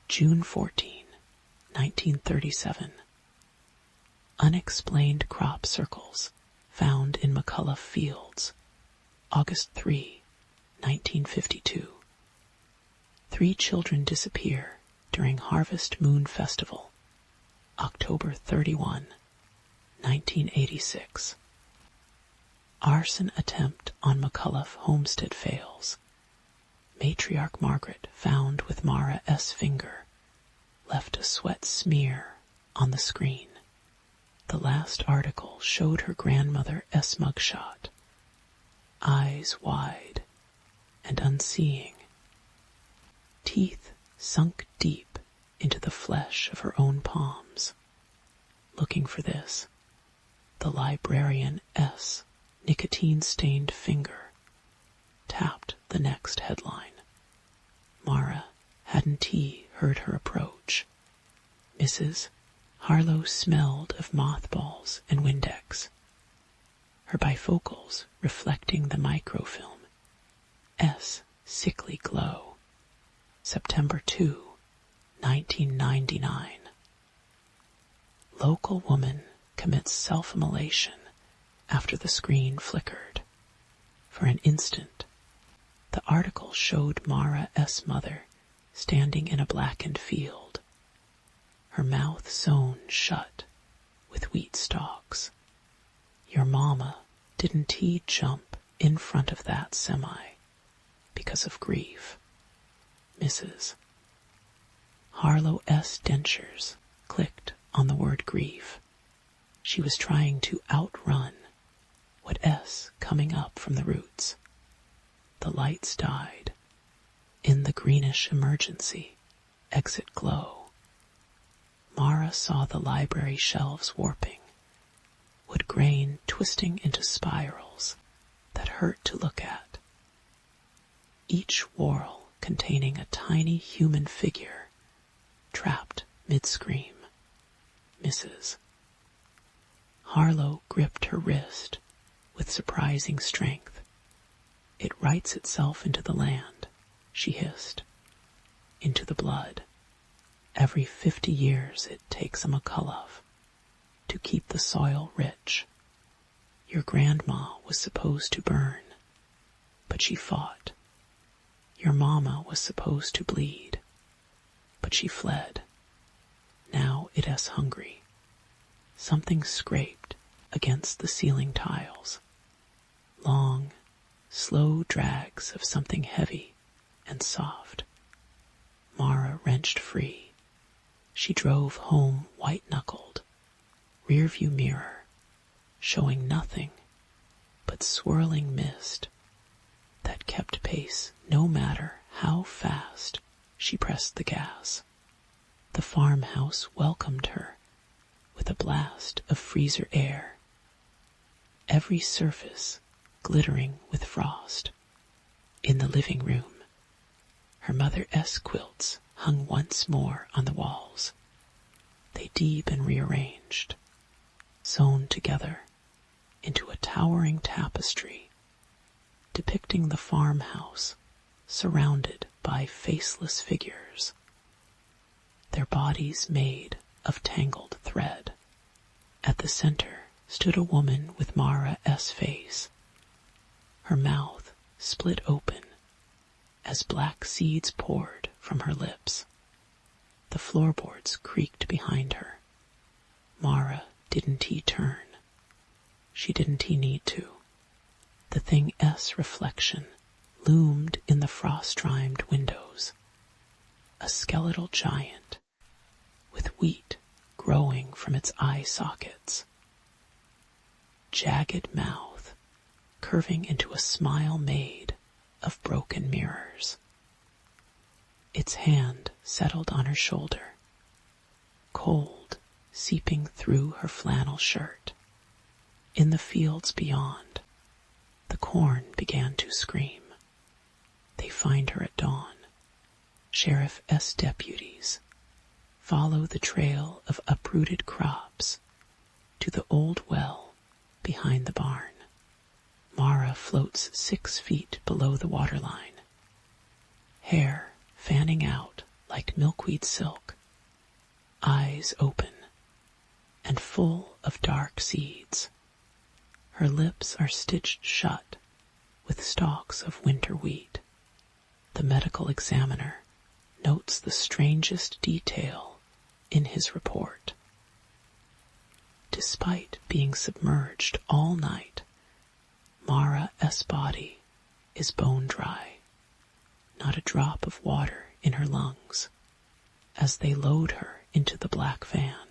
June 14, 1937. Unexplained crop circles found in McCullough fields. August 3, 1952. 3 children disappear during Harvest Moon Festival. October 31, 1986. Arson attempt on McCullough homestead fails. Matriarch Margaret found with Mara S. finger left a sweat smear on the screen. The last article showed her grandmother S. mugshot, eyes wide and unseeing, teeth sunk deep into the flesh of her own palms. Looking for this, the librarian S. nicotine-stained finger tapped the next headline. Mara hadn't heard her approach. Mrs. Harlow smelled of mothballs and Windex, her bifocals reflecting the microfilm. S. sickly glow. September 2, 1999. Local woman commits self-immolation after the screen flickered. For an instant, the article showed Mara S. mother standing in a blackened field, her mouth sewn shut with wheat stalks. Your mama didn't he jump in front of that semi because of grief. Mrs. Harlow S. dentures clicked on the word grief. She was trying to outrun what S coming up from the roots. The lights died. In the greenish emergency exit glow, Mara saw the library shelves warping, wood grain twisting into spirals that hurt to look at. Each whorl containing a tiny human figure trapped mid-scream. Mrs. Harlow gripped her wrist with surprising strength. It writes itself into the land, she hissed, into the blood. Every 50 years it takes a McCullough to keep the soil rich. Your grandma was supposed to burn, but she fought. Your mama was supposed to bleed, but she fled. Now it is hungry. Something scraped against the ceiling tiles. Long, slow drags of something heavy and soft. Mara wrenched free. She drove home white-knuckled, rearview mirror, showing nothing but swirling mist that kept pace no matter how fast she pressed the gas. The farmhouse welcomed her with a blast of freezer air, every surface glittering with frost. In the living room, her Mother S. quilts hung once more on the walls. They been rearranged, sewn together into a towering tapestry depicting the farmhouse surrounded by faceless figures, their bodies made of tangled thread. At the center stood a woman with Mara S. face, her mouth split open as black seeds poured from her lips. The floorboards creaked behind her. Mara didn't he turn. She didn't he need to. The thing S reflection loomed in the frost-rimed windows, a skeletal giant with wheat growing from its eye sockets. Jagged mouth curving into a smile made of broken mirrors. Its hand settled on her shoulder, cold seeping through her flannel shirt. In the fields beyond, the corn began to scream. They find her at dawn. Sheriff S. deputies follow the trail of uprooted crops to the old well behind the barn. Mara floats 6 feet below the waterline, hair fanning out like milkweed silk, eyes open and full of dark seeds. Her lips are stitched shut with stalks of winter wheat. The medical examiner notes the strangest detail in his report. Despite being submerged all night, Mara S. body is bone dry, not a drop of water in her lungs. As they load her into the black van,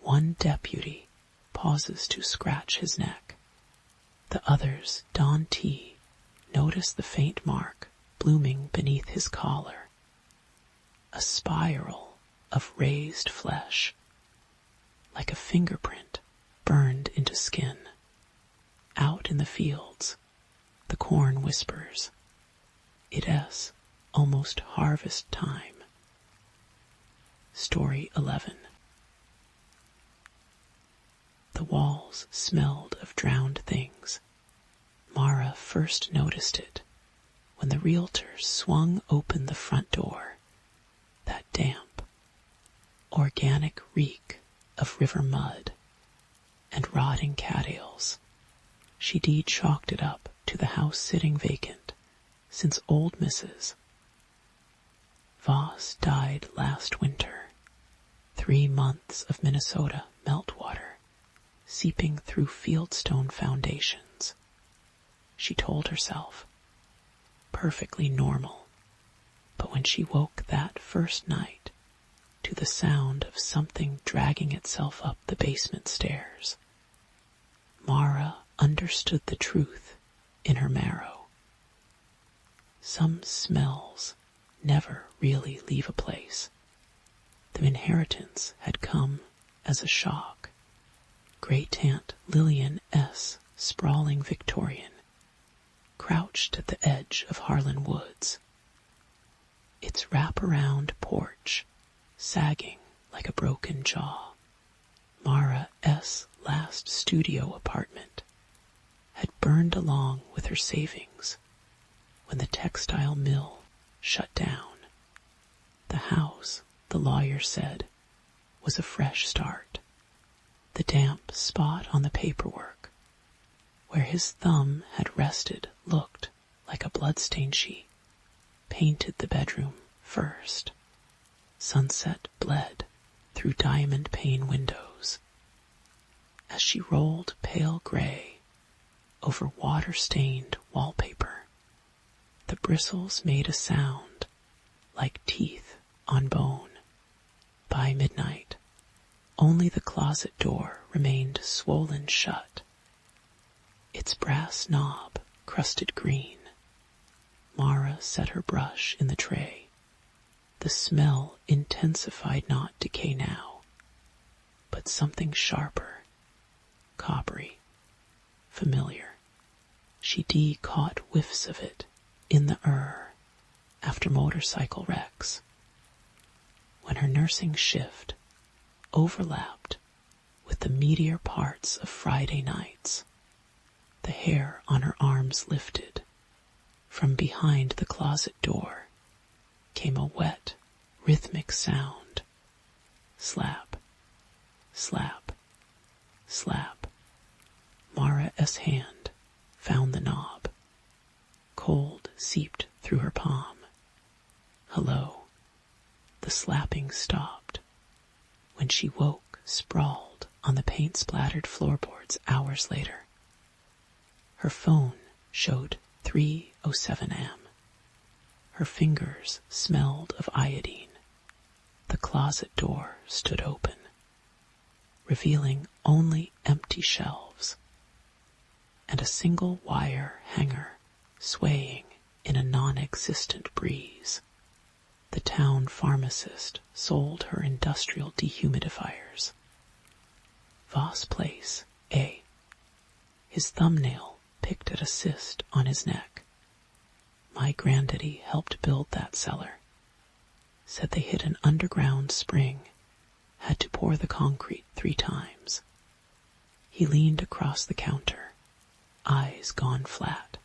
one deputy pauses to scratch his neck. The others, Don T, notice the faint mark blooming beneath his collar, a spiral of raised flesh, like a fingerprint burned into skin. Out in the fields, the corn whispers. It is almost harvest time. Story 11. The walls smelled of drowned things. Mara first noticed it when the realtor swung open the front door. That damp, organic reek of river mud and rotting cattails. She chalked it up to the house sitting vacant since old Mrs. Voss died last winter. 3 months of Minnesota meltwater seeping through fieldstone foundations. She told herself. Perfectly normal. But when she woke that first night to the sound of something dragging itself up the basement stairs, Mara understood the truth in her marrow. Some smells never really leave a place. The inheritance had come as a shock. Great-aunt Lillian S., sprawling Victorian, crouched at the edge of Harlan Woods, its wraparound porch sagging like a broken jaw. Mara S.'s last studio apartment had burned along with her savings when the textile mill shut down. The house, the lawyer said, was a fresh start. The damp spot on the paperwork where his thumb had rested looked like a bloodstain. She painted the bedroom first. Sunset bled through diamond pane windows. As she rolled pale gray over water-stained wallpaper, the bristles made a sound like teeth on bone. By midnight, only the closet door remained swollen shut, its brass knob crusted green. Mara set her brush in the tray. The smell intensified not decay now, but something sharper, coppery, familiar. She caught whiffs of it in the after motorcycle wrecks. When her nursing shift overlapped with the meteor parts of Friday nights, the hair on her arms lifted. From behind the closet door came a wet, rhythmic sound. Slap, slap, slap. Mara's hand found the knob. Cold seeped through her palm. Hello. The slapping stopped. When she woke, sprawled on the paint-splattered floorboards hours later, her phone showed 3:07 a.m. Her fingers smelled of iodine. The closet door stood open, revealing only empty shelves and a single wire hanger swaying in a non-existent breeze. The town pharmacist sold her industrial dehumidifiers. Voss Place, A. His thumbnail picked at a cyst on his neck. My granddaddy helped build that cellar. Said they hit an underground spring, had to pour the concrete 3 times. He leaned across the counter, eyes gone flat.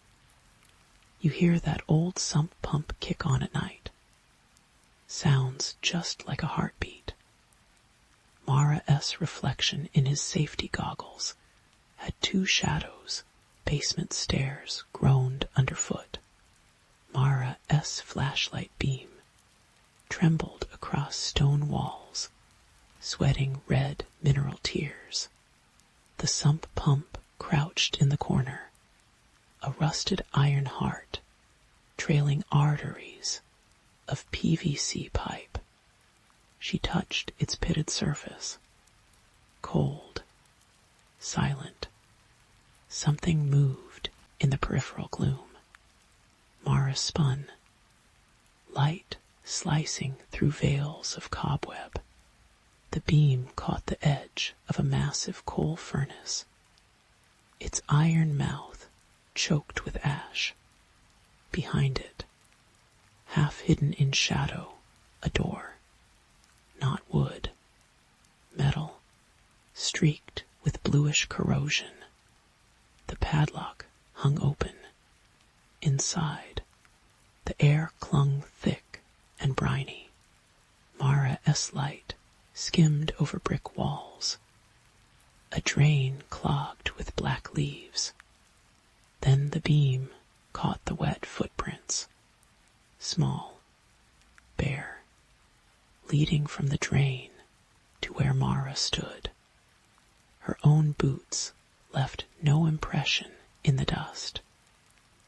You hear that old sump pump kick on at night. Sounds just like a heartbeat. Mara's reflection in his safety goggles had 2 shadows. Basement stairs groaned underfoot. Mara's flashlight beam trembled across stone walls, sweating red mineral tears. The sump pump crouched in the corner, a rusted iron heart, trailing arteries of PVC pipe. She touched its pitted surface. Cold, silent. Something moved in the peripheral gloom. Mara spun, light slicing through veils of cobweb. The beam caught the edge of a massive coal furnace, its iron mouth choked with ash. Behind it, half hidden in shadow, a door. Not wood, metal, streaked with bluish corrosion. The padlock hung open. Inside, the air clung thick and briny. Mara's light skimmed over brick walls. A drain clogged with black leaves. Then the beam caught the wet footprints. Small, bare, leading from the drain to where Mara stood. Her own boots left no impression in the dust.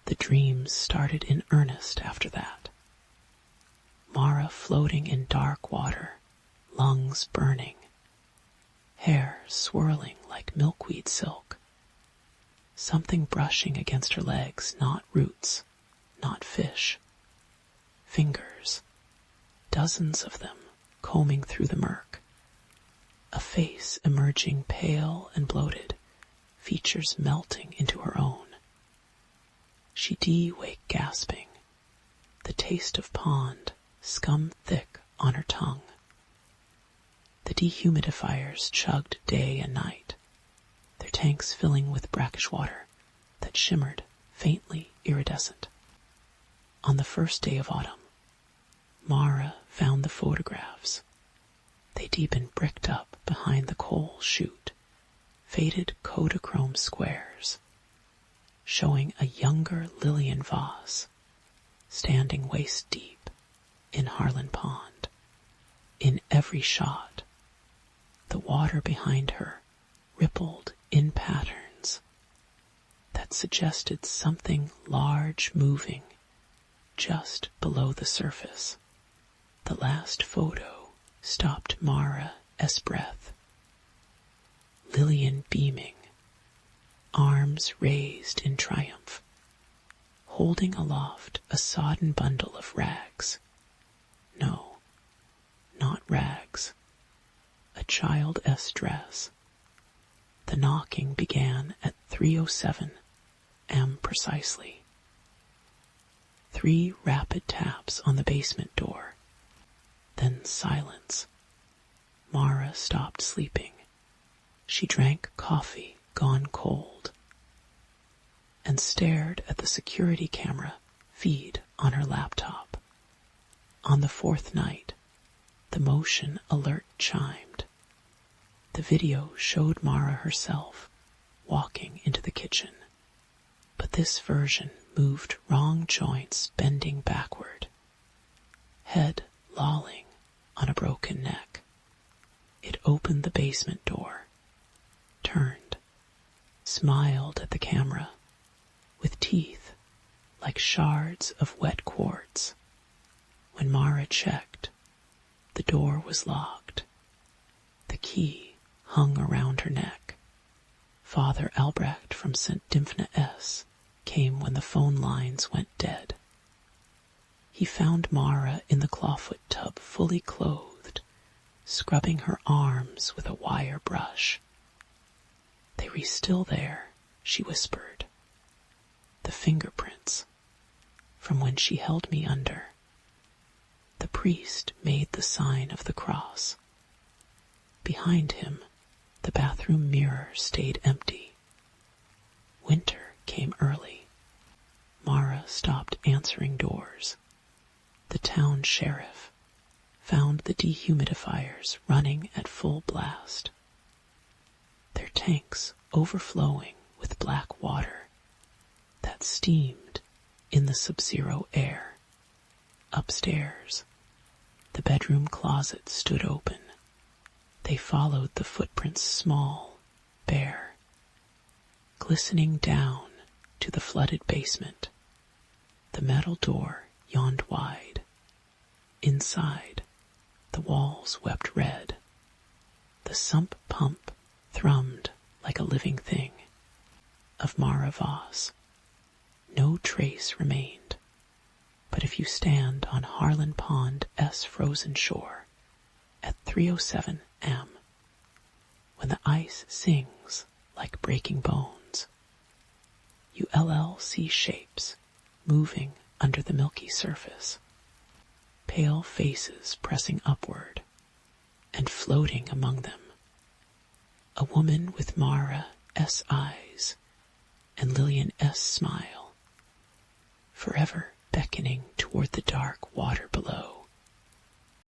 The dreams started in earnest after that. Mara floating in dark water, lungs burning, hair swirling like milkweed silk. Something brushing against her legs, not roots, not fish. Fingers, dozens of them, combing through the murk. A face emerging pale and bloated, features melting into her own. She de-wake gasping, the taste of pond scum thick on her tongue. The dehumidifiers chugged day and night, their tanks filling with brackish water that shimmered faintly iridescent. On the first day of autumn, Mara found the photographs. They'd been bricked up behind the coal chute, faded Kodachrome squares, showing a younger Lillian Voss standing waist deep in Harlan Pond. In every shot, the water behind her rippled in patterns that suggested something large moving just below the surface. The last photo stopped Mara's breath. Lillian beaming, arms raised in triumph, holding aloft a sodden bundle of rags. No, not rags. A child's dress. The knocking began at 3:07 am precisely. 3 rapid taps on the basement door. Then silence. Mara stopped sleeping. She drank coffee gone cold and stared at the security camera feed on her laptop. On the 4th night, the motion alert chimed. The video showed Mara herself walking into the kitchen, but this version moved wrong joints bending backward, head lolling on a broken neck. It opened the basement door, turned, smiled at the camera, with teeth like shards of wet quartz. When Mara checked, the door was locked. The key hung around her neck. Father Albrecht from St. Dymphna S. came when the phone lines went dead. He found Mara in the clawfoot tub fully clothed, scrubbing her arms with a wire brush. "They were still there," she whispered. "The fingerprints, from when she held me under." The priest made the sign of the cross. Behind him, the bathroom mirror stayed empty. Winter came early. Mara stopped answering doors. The town sheriff found the dehumidifiers running at full blast, their tanks overflowing with black water that steamed in the sub-zero air. Upstairs, the bedroom closet stood open. They followed the footprints, small, bare, glistening down to the flooded basement. The metal door yawned wide. Inside, the walls wept red. The sump pump thrummed like a living thing. Of Mara Voss, no trace remained. But if you stand on Harlan Pond's frozen shore at 3:07 am, when the ice sings like breaking bones, you see shapes moving under the milky surface, pale faces pressing upward, and floating among them, a woman with Mara's eyes and Lillian's smile, forever beckoning toward the dark water below.